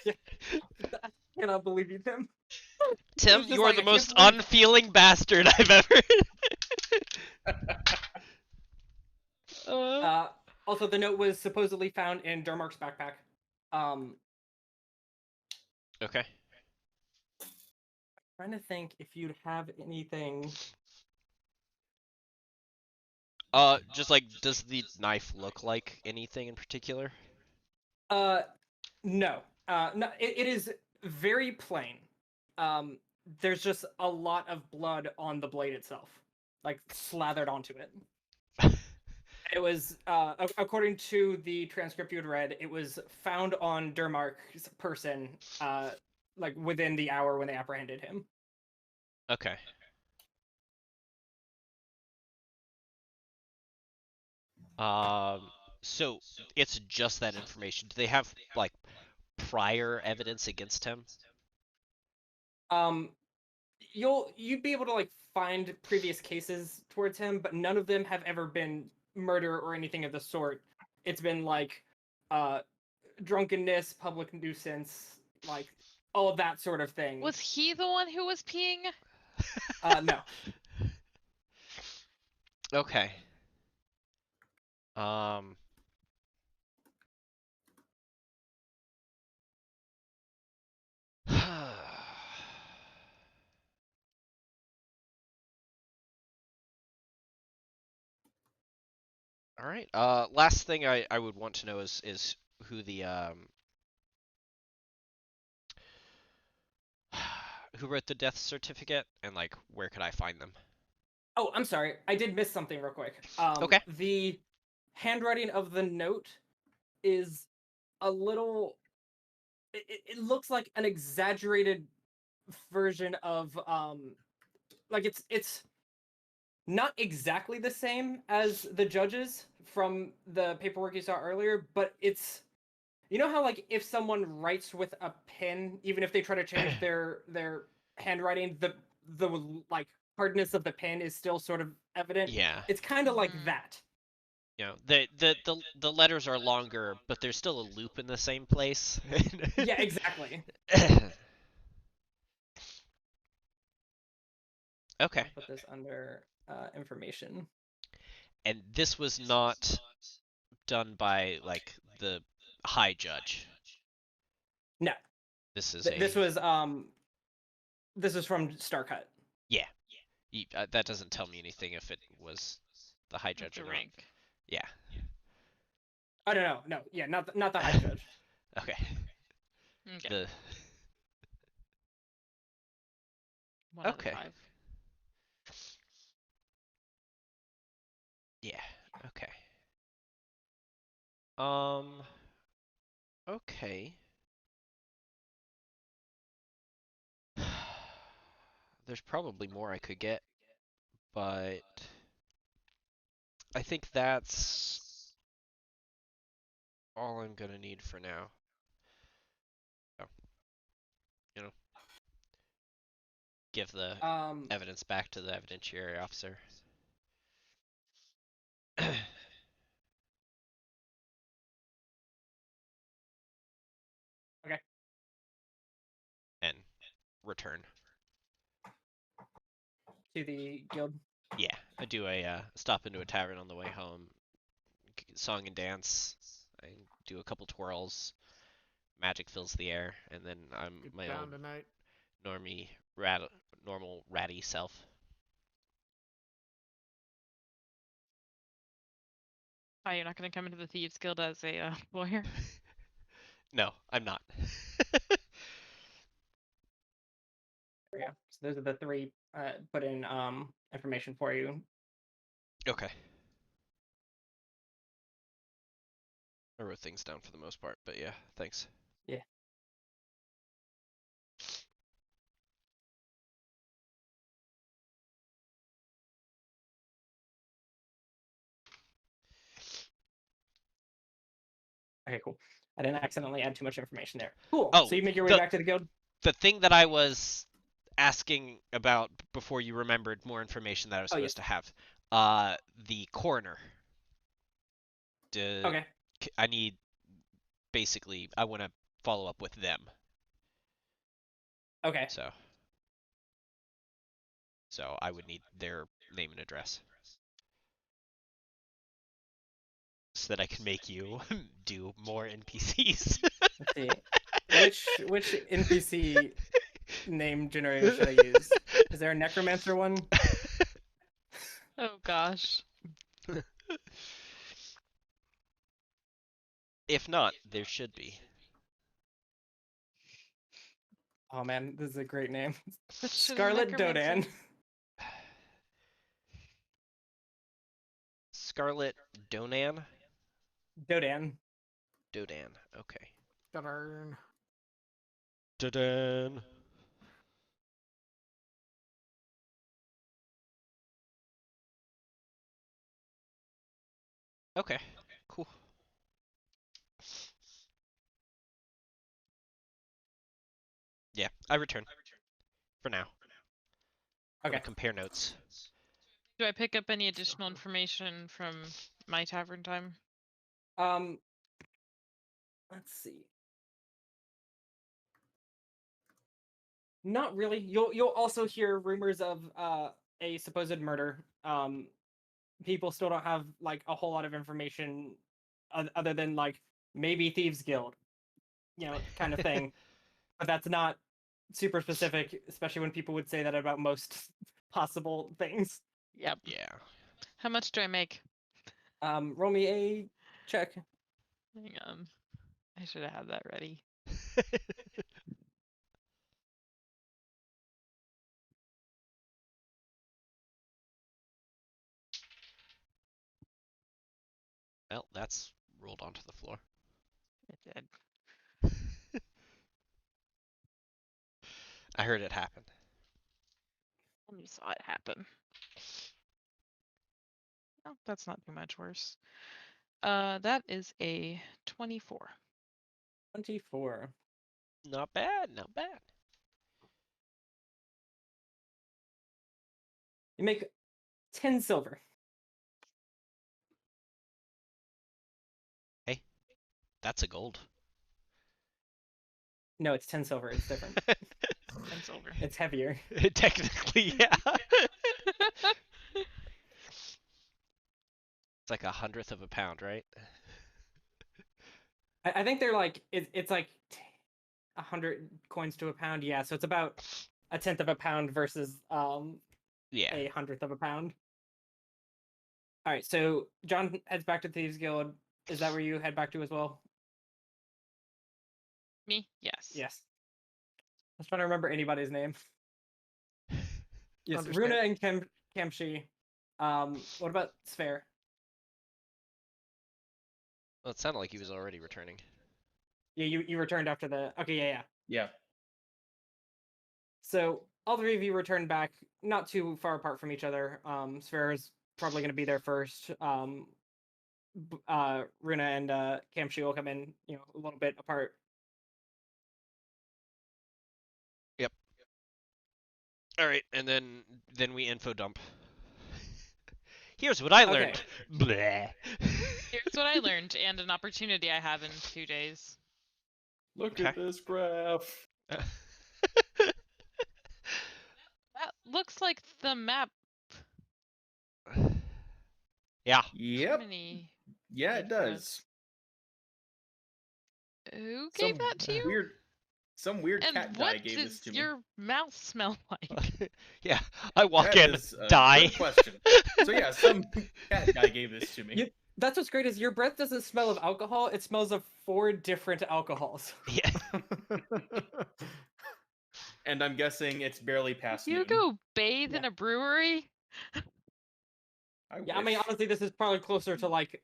I cannot believe you, Tim. Tim, It's just you are like, the I can't most believe- unfeeling bastard I've ever. Also, the note was supposedly found in Durmark's backpack. Okay. Trying to think if you'd have anything. Just like, does the knife look like anything in particular? No. No. It is very plain. There's just a lot of blood on the blade itself, like slathered onto it. It was, according to the transcript you had read, it was found on Durmark's person, like within the hour when they apprehended him. Okay. So it's just that information. Do they have like prior evidence against him? You'd be able to like find previous cases towards him, but none of them have ever been murder or anything of the sort. It's been like drunkenness, public nuisance, like all of that sort of thing. Was he the one who was peeing? No. Okay. Um. All right. Last thing I would want to know is who the who wrote the death certificate and like where could I find them? Oh, I'm sorry. I did miss something real quick. Okay. The handwriting of the note is a little. It looks like an exaggerated version of like it's not exactly the same as the judges from the paperwork you saw earlier, but it's, you know how like if someone writes with a pen, even if they try to change their handwriting, the like hardness of the pen is still sort of evident. Yeah. It's kind of like Mhm. that. You know, the letters are longer, but there's still a loop in the same place. Yeah, exactly. Okay. I'll put this under information. And this was not done by like the high judge. No, This is this is from Starcut. yeah. That doesn't tell me anything if it was the high judge The or not. rank. Yeah. Oh no, yeah, not the high judge. Okay. Okay. The 1 out of okay. 5. Yeah. Okay. Okay. There's probably more I could get, but I think that's all I'm gonna need for now. So, you know, give the evidence back to the evidentiary officer. Okay. And return. To the guild. Yeah, I do a stop into a tavern on the way home, song and dance. I do a couple twirls. Magic fills the air, and then I'm Get my down own tonight. normal ratty self. Oh, you're not going to come into the Thieves Guild as a lawyer? No, I'm not. There we go. So those are the 3 put in information for you. Okay. I wrote things down for the most part, but yeah, thanks. Yeah. Okay, cool. I didn't accidentally add too much information there. Cool. Oh, So you make your way the- back to the guild. The thing that I was asking about before you remembered more information that I was Oh, supposed yes. to have, the coroner. Okay. I need, basically, I want to follow up with them. Okay. So I would need their name and address, so that I can make you do more NPCs. Let's see. Which NPC name generator should I use? Is there a necromancer one? Oh gosh. If not, there should be. Oh man, this is a great name. But should a Scarlet necromancer- Dodan. Scarlet Donan? Dodan. Dodan, okay. Darn. Dodan. Okay, cool. Yeah, I return. For now. I'm Okay. gonna compare notes. Do I pick up any additional information from my tavern time? Let's see. Not really. You'll also hear rumors of a supposed murder. People still don't have like a whole lot of information other than like maybe Thieves Guild, kind of thing. But that's not super specific, especially when people would say that about most possible things. Yep. Yeah. How much do I make? Roll me a check. Hang on. I should have had that ready. Well, that's rolled onto the floor. It did. I heard it happen. You saw it happen. Oh, that's not too much worse. That is a 24. 24. Not bad, not bad. You make 10 silver. That's a gold. No, it's 10 silver. It's different. 10 silver. It's heavier. Technically, yeah. It's like 1/100th of a pound, right? I think they're like it's like 100 coins to a pound. Yeah, so it's about 1/10 of a pound versus Yeah. a 100th of a pound. All right, so John heads back to Thieves Guild. Is that where you head back to as well? Me? Yes. Yes. I was trying to remember anybody's name. Yes, Understand. Runa and Kemshi. What about Sphere? Well, it sounded like he was already returning. Yeah, you returned after the. Okay, yeah. Yeah. So all three of you returned back, not too far apart from each other. Sphere is probably going to be there first. Runa and Kemshi will come in, a little bit apart. Yep. All right, and then we info dump. Here's what I learned. Bleh. Here's what I learned and an opportunity I have in 2 days. Look Okay. at this graph. That looks like the map. Yeah. Yep. Many. Yeah, it does. Who gave that to you? Some weird And cat guy what gave this does to me. your mouth smell like? Yeah. I walk That in, is a die. good question. So yeah, some cat guy gave this to me. That's what's great is your breath doesn't smell of alcohol; it smells of 4 different alcohols. Yeah. And I'm guessing it's barely past You noon. go bathe in Yeah. a brewery? Yeah, I mean, honestly, this is probably closer to like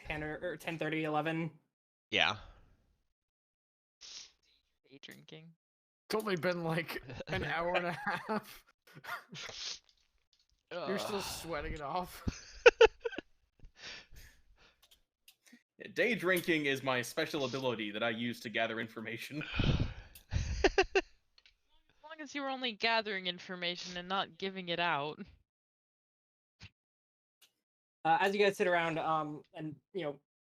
10 or 10:30, 11. Yeah. Day drinking. It's only been like an hour and a half. You're still sweating it off. Day drinking is my special ability that I use to gather information. As long as you're only gathering information and not giving it out. As you guys sit around and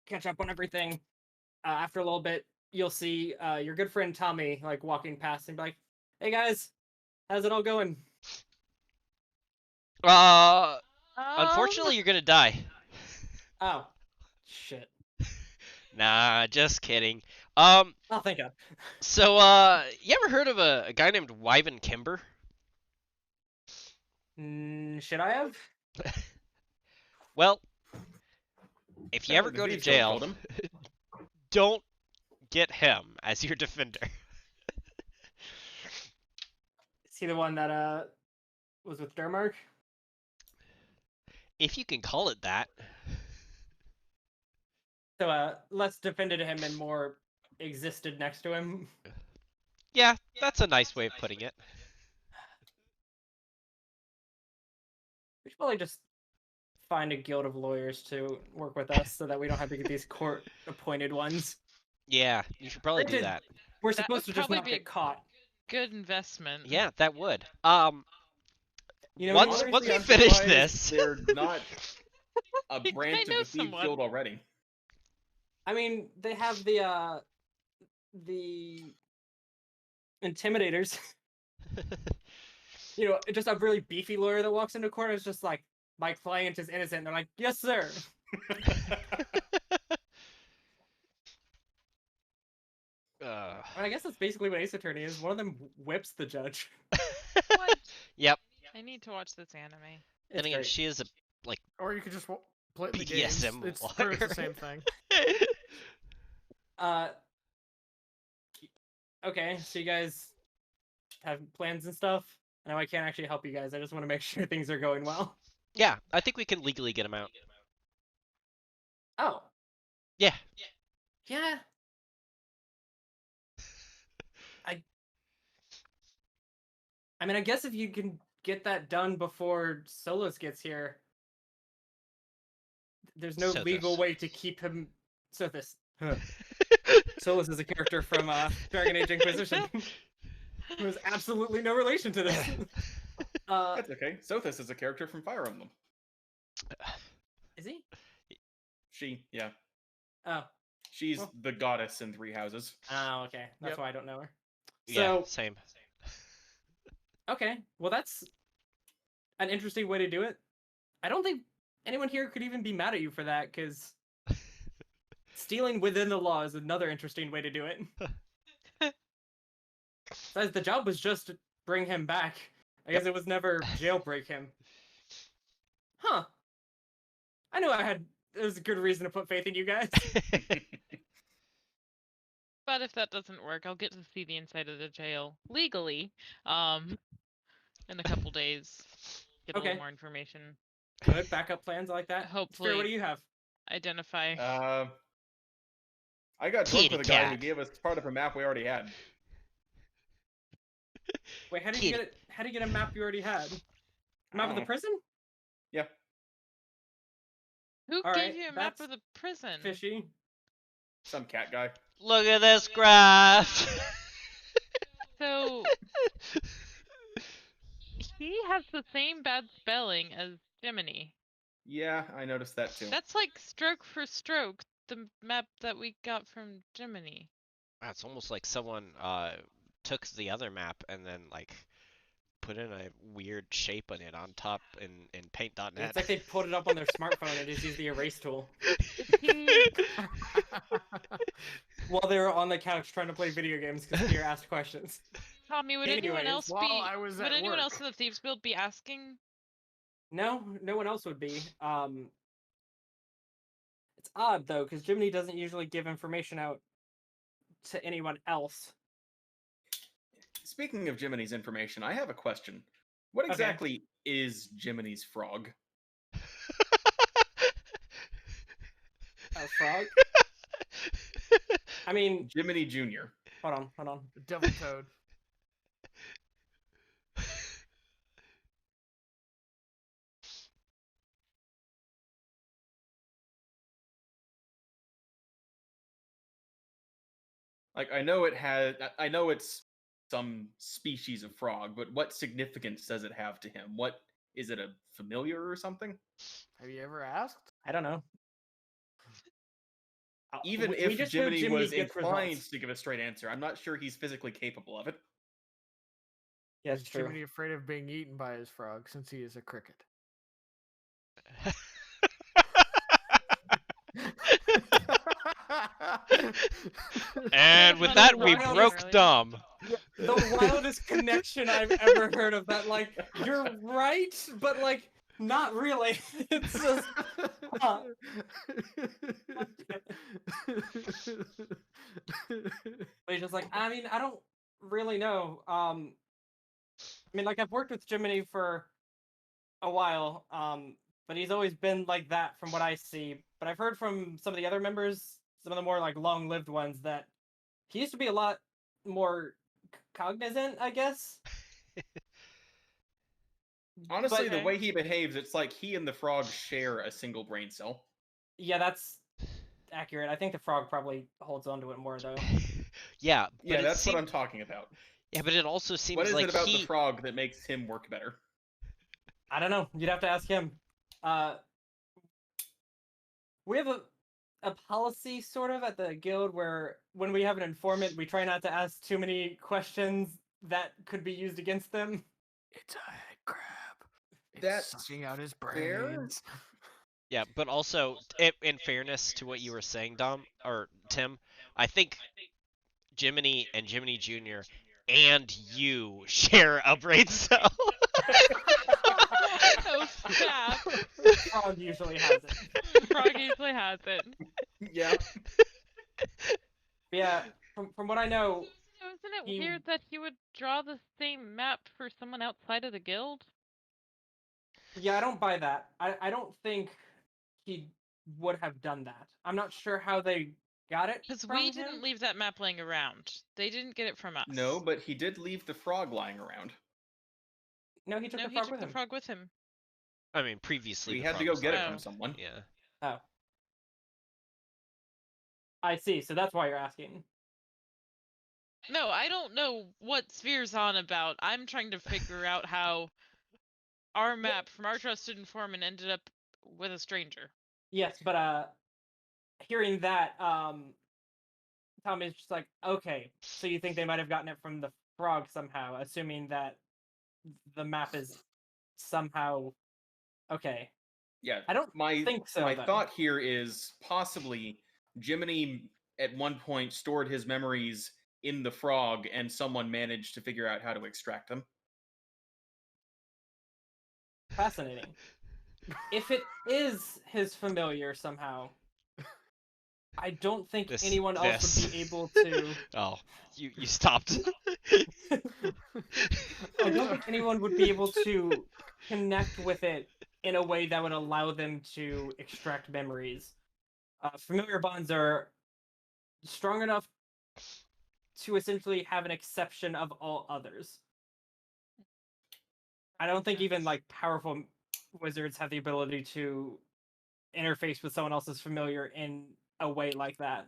catch up on everything, after a little bit, you'll see your good friend Tommy like walking past and be like, "Hey guys, how's it all going?" Unfortunately, you're gonna die. Oh, shit. Nah, just kidding. Oh, thank God. So, you ever heard of a guy named Wyvern Kimber? Should I have? Well, if you Sounds ever like the go to Thieves Guild jail, killed him. don't get him as your defender. Is he the one that was with Durmark? If you can call it that. So less defended him and more existed next to him. Yeah, that's a nice way of putting it. We should probably just find a guild of lawyers to work with us so that we don't have to get these court-appointed ones. Yeah, you should probably do Granted, that. We're That supposed would to just probably not be a get caught. Good investment. Yeah, that would. You know, Once honestly, we I'm finish surprised this, they're not a I branch know of the Thieves someone. Guild already. I mean, they have the intimidators. Just a really beefy lawyer that walks into court and is just like, "My client is innocent." And they're like, "Yes, sir." And I guess that's basically what Ace Attorney is. One of them whips the judge. What? Yep. I need to watch this anime. Then It's again, great. she is a Or you could just play the games. BDSM It's pretty much the lawyer. same thing. Okay, so you guys have plans and stuff? I know I can't actually help you guys. I just want to make sure things are going well. Yeah, I think we can legally get him out. Oh. Yeah. Yeah. I mean, I guess if you can get that done before Solus gets here, there's no legal Sothis. way to keep him. Sothis. Solus is a character from Dragon Age Inquisition, who has absolutely no relation to this. That's okay. Sothis is a character from Fire Emblem. Is he? Yeah. Oh. She's Well. the goddess in Three Houses. Oh, okay. That's Yep. why I don't know her. Yeah, So, same. okay. Well, that's an interesting way to do it. I don't think anyone here could even be mad at you for that, because stealing within the law is another interesting way to do it. Besides, the job was just to bring him back. I guess it was never jailbreak him. Huh. I knew it was a good reason to put faith in you guys. But if that doesn't work, I'll get to see the inside of the jail legally. In a couple days, get a Okay. little more information. Good backup plans like that. Hopefully. Spirit, what do you have? Identify. I got drunk Kitty with a guy who cat. gave us part of a map we already had. Wait, how did you get it? How do you get a map you already had? Map of the Oh. prison? Yeah. Who All gave right, you a map that's of the prison? Fishy. Some cat guy. Look at this graph. So he has the same bad spelling as Jiminy. Yeah, I noticed that too. That's like stroke for stroke, the map that we got from Jiminy. Wow, it's almost like someone took the other map and then like put in a weird shape on it on top in paint.net. It's like they put it up on their smartphone and just use the erase tool while they were on the couch trying to play video games because Peter asked questions. Tommy, would anyone Anyways, else while be? I was Would at anyone work. else in the Thieves Guild be asking? No, no one else would be. It's odd though, because Jiminy doesn't usually give information out to anyone else. Speaking of Jiminy's information, I have a question. What Okay. exactly is Jiminy's frog? A frog? I mean, Jiminy Jr. hold on. The devil toad. Like I know it's some species of frog, but what significance does it have to him? What is it, a familiar or something? Have you ever asked? I don't know. Even we if just know Jiminy was gets inclined results. to give a straight answer, I'm not sure he's physically capable of it. Yeah, Is it's true. Jiminy afraid of being eaten by his frog since he is a cricket? And with Fun that, and we wildest- broke Dom. The wildest connection I've ever heard of that. Like, you're right, but like, not really. It's just. Huh. But he's just like, I mean, I don't really know. I mean, like, I've worked with Jiminy for a while, but he's always been like that from what I see. But I've heard from some of the other members, some of the more like long-lived ones, that he used to be a lot more cognizant, I guess. Honestly, the Okay. way he behaves, it's like he and the frog share a single brain cell. Yeah, that's accurate. I think the frog probably holds on to it more, though. Yeah, but Yeah, it that's what seemed, I'm talking about. yeah, but it also seems What is like it about he. the frog that makes him work better? I don't know. You'd have to ask him. We have a policy sort of at the guild where when we have an informant, we try not to ask too many questions that could be used against them. It's a head crab. It's That's sucking out his fair. brains. Yeah, but also, in fairness to what you were saying, Dom or Tim, I think Jiminy and Jiminy Jr. and you share a brain cell. Oh snap! Frog usually has it. Frog usually has it. Yeah. But yeah, from what I know, So isn't it he- weird that he would draw the same map for someone outside of the guild? yeah, I don't buy that. I don't think he would have done that. I'm not sure how they got it. Because from we him. didn't leave that map laying around. They didn't get it from us. No, but he did leave the frog lying around. No, he took No, the he frog took with the him. frog with him. I mean, previously We the had to frog go was get it alive. from someone. Yeah. Oh. I see. So that's why you're asking. No, I don't know what Sphere's on about. I'm trying to figure out how our map from our trusted informant ended up with a stranger. Yes, but hearing that, Tom is just like, okay, so you think they might have gotten it from the frog somehow, assuming that the map is somehow okay. Yeah. I don't My think so. my though. thought here is possibly Jiminy at one point stored his memories in the frog and someone managed to figure out how to extract them. Fascinating. If it is his familiar somehow, I don't think This. anyone else this. would be able to. Oh, you stopped. I don't think anyone would be able to connect with it in a way that would allow them to extract memories. Familiar bonds are strong enough to essentially have an exception of all others. I don't think even like powerful wizards have the ability to interface with someone else's familiar in a way like that.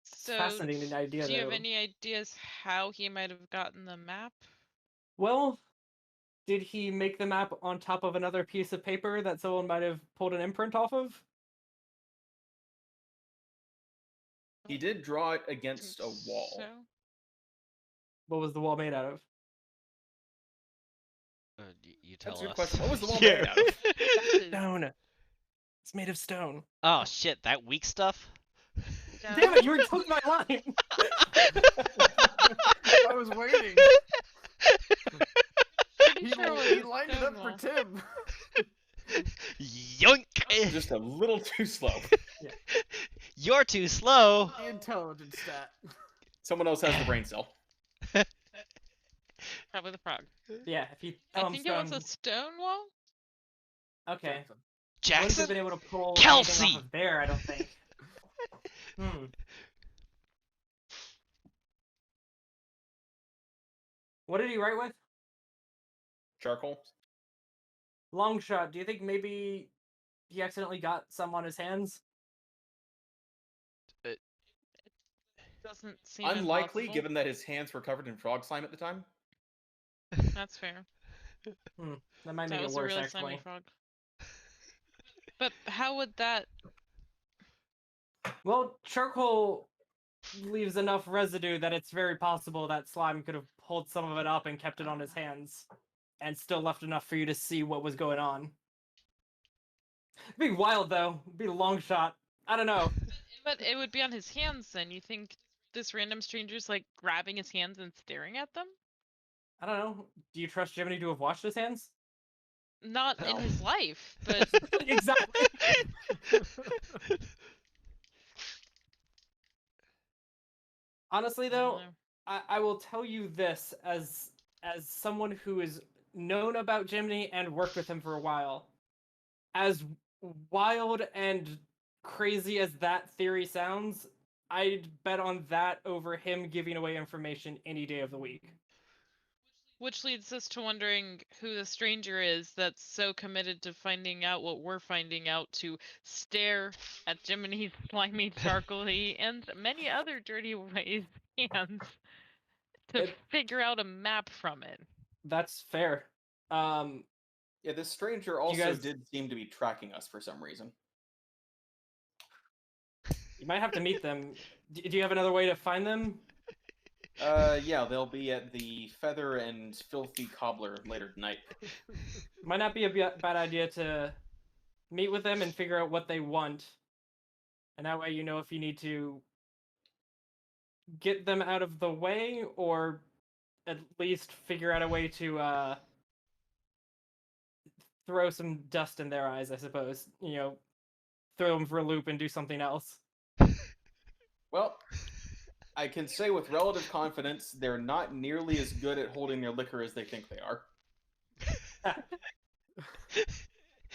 So, Fascinating idea, do you have though. any ideas how he might have gotten the map? Well, did he make the map on top of another piece of paper that someone might have pulled an imprint off of? He did draw it against a wall. So, What was the wall made out of? You tell That's a good us. question. What was the wall Yeah. made out of? Stone. It's made of stone. Oh shit, that weak stuff. Damn it, you took my line! I was waiting. pretty He, sure it he was lined it up for Stonewall. Tim. Yoink! Just a little too slow. You're too slow. The intelligence stat. Someone else has the brain cell. Probably the frog. Yeah, if you I tell him think it was stone. a stone wall. Okay. Wouldn't Jackson. have been able to pull Kelsey! anything off of there, I don't think. What did he write with? Charcoal. Long shot. Do you think maybe he accidentally got some on his hands? doesn't seem Unlikely, impossible. given that his hands were covered in frog slime at the time. That's fair. That might make That it was a worse, really slimy actually. frog. But how would that? Well, charcoal leaves enough residue that it's very possible that slime could have pulled some of it up and kept it on his hands, and still left enough for you to see what was going on. It'd be wild, though. It'd be a long shot. I don't know. But it would be on his hands then. You think this random stranger's like grabbing his hands and staring at them? I don't know. Do you trust Jiminy to have washed his hands? Not in Well. his life, but Exactly. Honestly, I don't though, know. I will tell you this as someone who is known about Jiminy and worked with him for a while. As wild and crazy as that theory sounds, I'd bet on that over him giving away information any day of the week. Which leads us to wondering who the stranger is that's so committed to finding out what we're finding out to stare at Jiminy's slimy, charcoaly, and many other dirty ways hands to It- figure out a map from it. That's fair. Yeah, this stranger you also guys- did seem to be tracking us for some reason. You might have to meet them. Do you have another way to find them? Yeah, they'll be at the Feather and Filthy Cobbler later tonight. Might not be a bad idea to meet with them and figure out what they want. And that way you know if you need to get them out of the way or at least figure out a way to throw some dust in their eyes, I suppose. You know, throw them for a loop and do something else. Well, I can say with relative confidence, they're not nearly as good at holding their liquor as they think they are.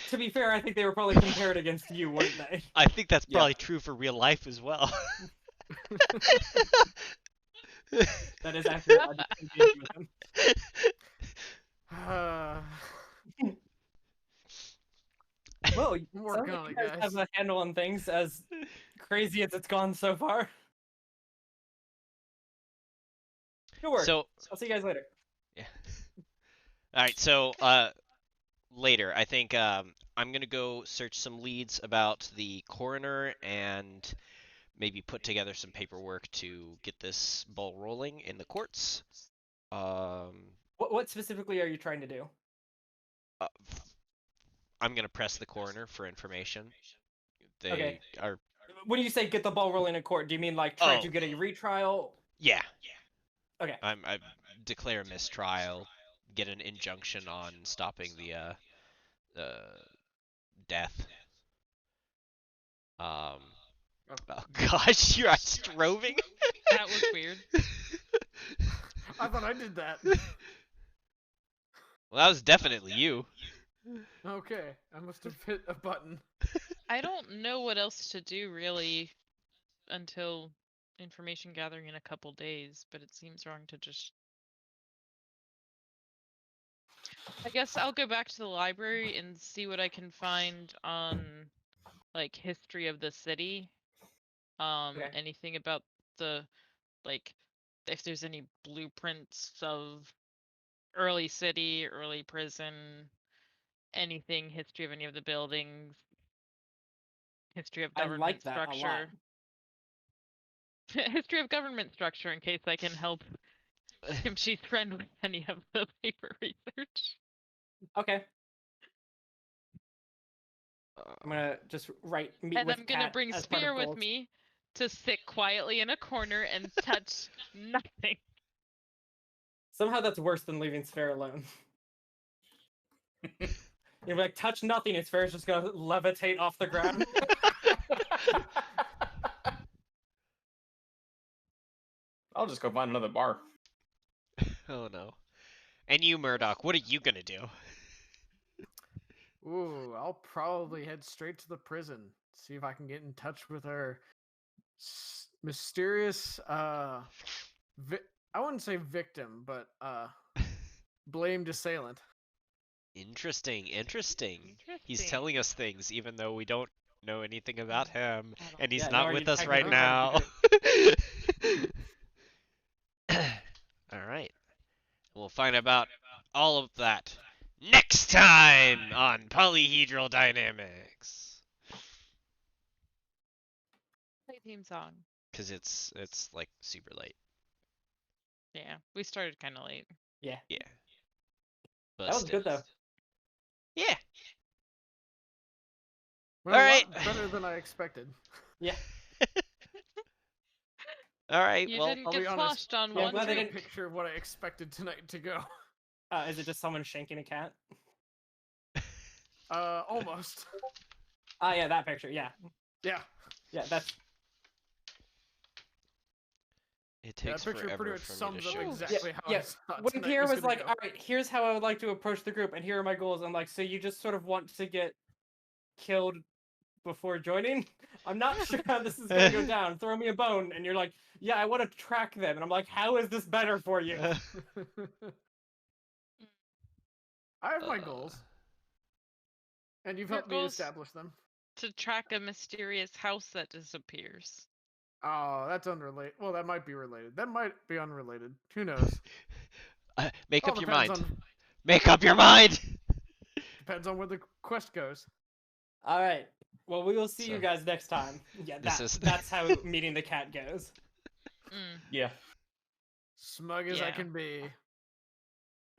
To be fair, I think they were probably compared against you, weren't they? I think that's Yeah. probably true for real life as well. That is accurate. I just engaged with them. Well, you I'm working on you it, guys guys. have a handle on things, as crazy as it's gone so far. Good work. So, I'll see you guys later. yeah. All right. So, later, I think I'm gonna go search some leads about the coroner and maybe put together some paperwork to get this ball rolling in the courts. What specifically are you trying to do? Uh, I'm gonna press the coroner for information. They Okay. are, When you say get the ball rolling in court, do you mean like try Oh. to get a retrial? yeah. Okay. I declare a mistrial, get an injunction on stopping the death. Oh gosh, your eyes strobing. That was weird. I thought I did that. Well, that was definitely you. Okay, I must have hit a button. I don't know what else to do really until information gathering in a couple days, but it seems wrong to just. I guess I'll go back to the library and see what I can find on like history of the city. Okay. Anything about the like if there's any blueprints of early city, early prison, anything, history of any of the buildings, history of I government like that a lot. structure. History of government structure in case I can help Kimchi's friend with any of the paper research. Okay. I'm gonna just meet And with I'm gonna Kat bring as part Spear of with goals. me to sit quietly in a corner and touch nothing. Somehow that's worse than leaving Sphere alone. You're like, touch nothing, and Sphere's just gonna levitate off the ground. I'll just go find another bar. Oh no. And you, Murdoch, what are you gonna do? Ooh, I'll probably head straight to the prison. See if I can get in touch with our mysterious, I wouldn't say victim, but blamed assailant. Interesting. He's Interesting. telling us things even though we don't know anything about him, I don't- and he's Yeah, not nor with you us right technically now. All right. We'll find about all of that next time on Polyhedral Dynamics. Play theme song. Cause it's like super late. Yeah, we started kind of late. Yeah. Yeah. But That was still. good though. Yeah. Well, All a right. lot better than I expected. Yeah. All right. You Well, didn't I'll get be honest, sloshed on Yeah, one glad they a didn't- drink. picture of what I expected tonight to go. Is it just someone shanking a cat? Almost. Yeah, that picture. Yeah. Yeah. Yeah, that's it Yeah, takes that picture forever pretty much for me sums to up show exactly this. how yeah. I thought When tonight Pierre was gonna like, go. "All right, here's how I would like to approach the group, and here are my goals." I'm like, "So you just sort of want to get killed before joining?" I'm not sure how this is gonna go down. Throw me a bone, and you're like, "Yeah, I want to track them," and I'm like, "How is this better for you?" I have my Uh, goals, and you've Your helped me goals- establish them. To track a mysterious house that disappears. Oh, that's unrelated. Well, that might be related. That might be unrelated. Who knows? Make All up your depends mind. on Make up your mind. depends on where the quest goes. All right. Well, we will see So, you guys next time. Yeah, this is- that's how meeting the cat goes. Mm. Yeah. Smug as I Yeah. can be.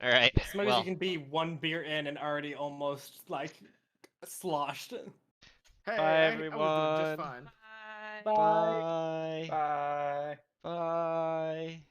All right. Smug as Well, you can be, one beer in and already almost like sloshed. Hey, Bye, I was doing just everyone. fine. Bye. bye. Bye. Bye.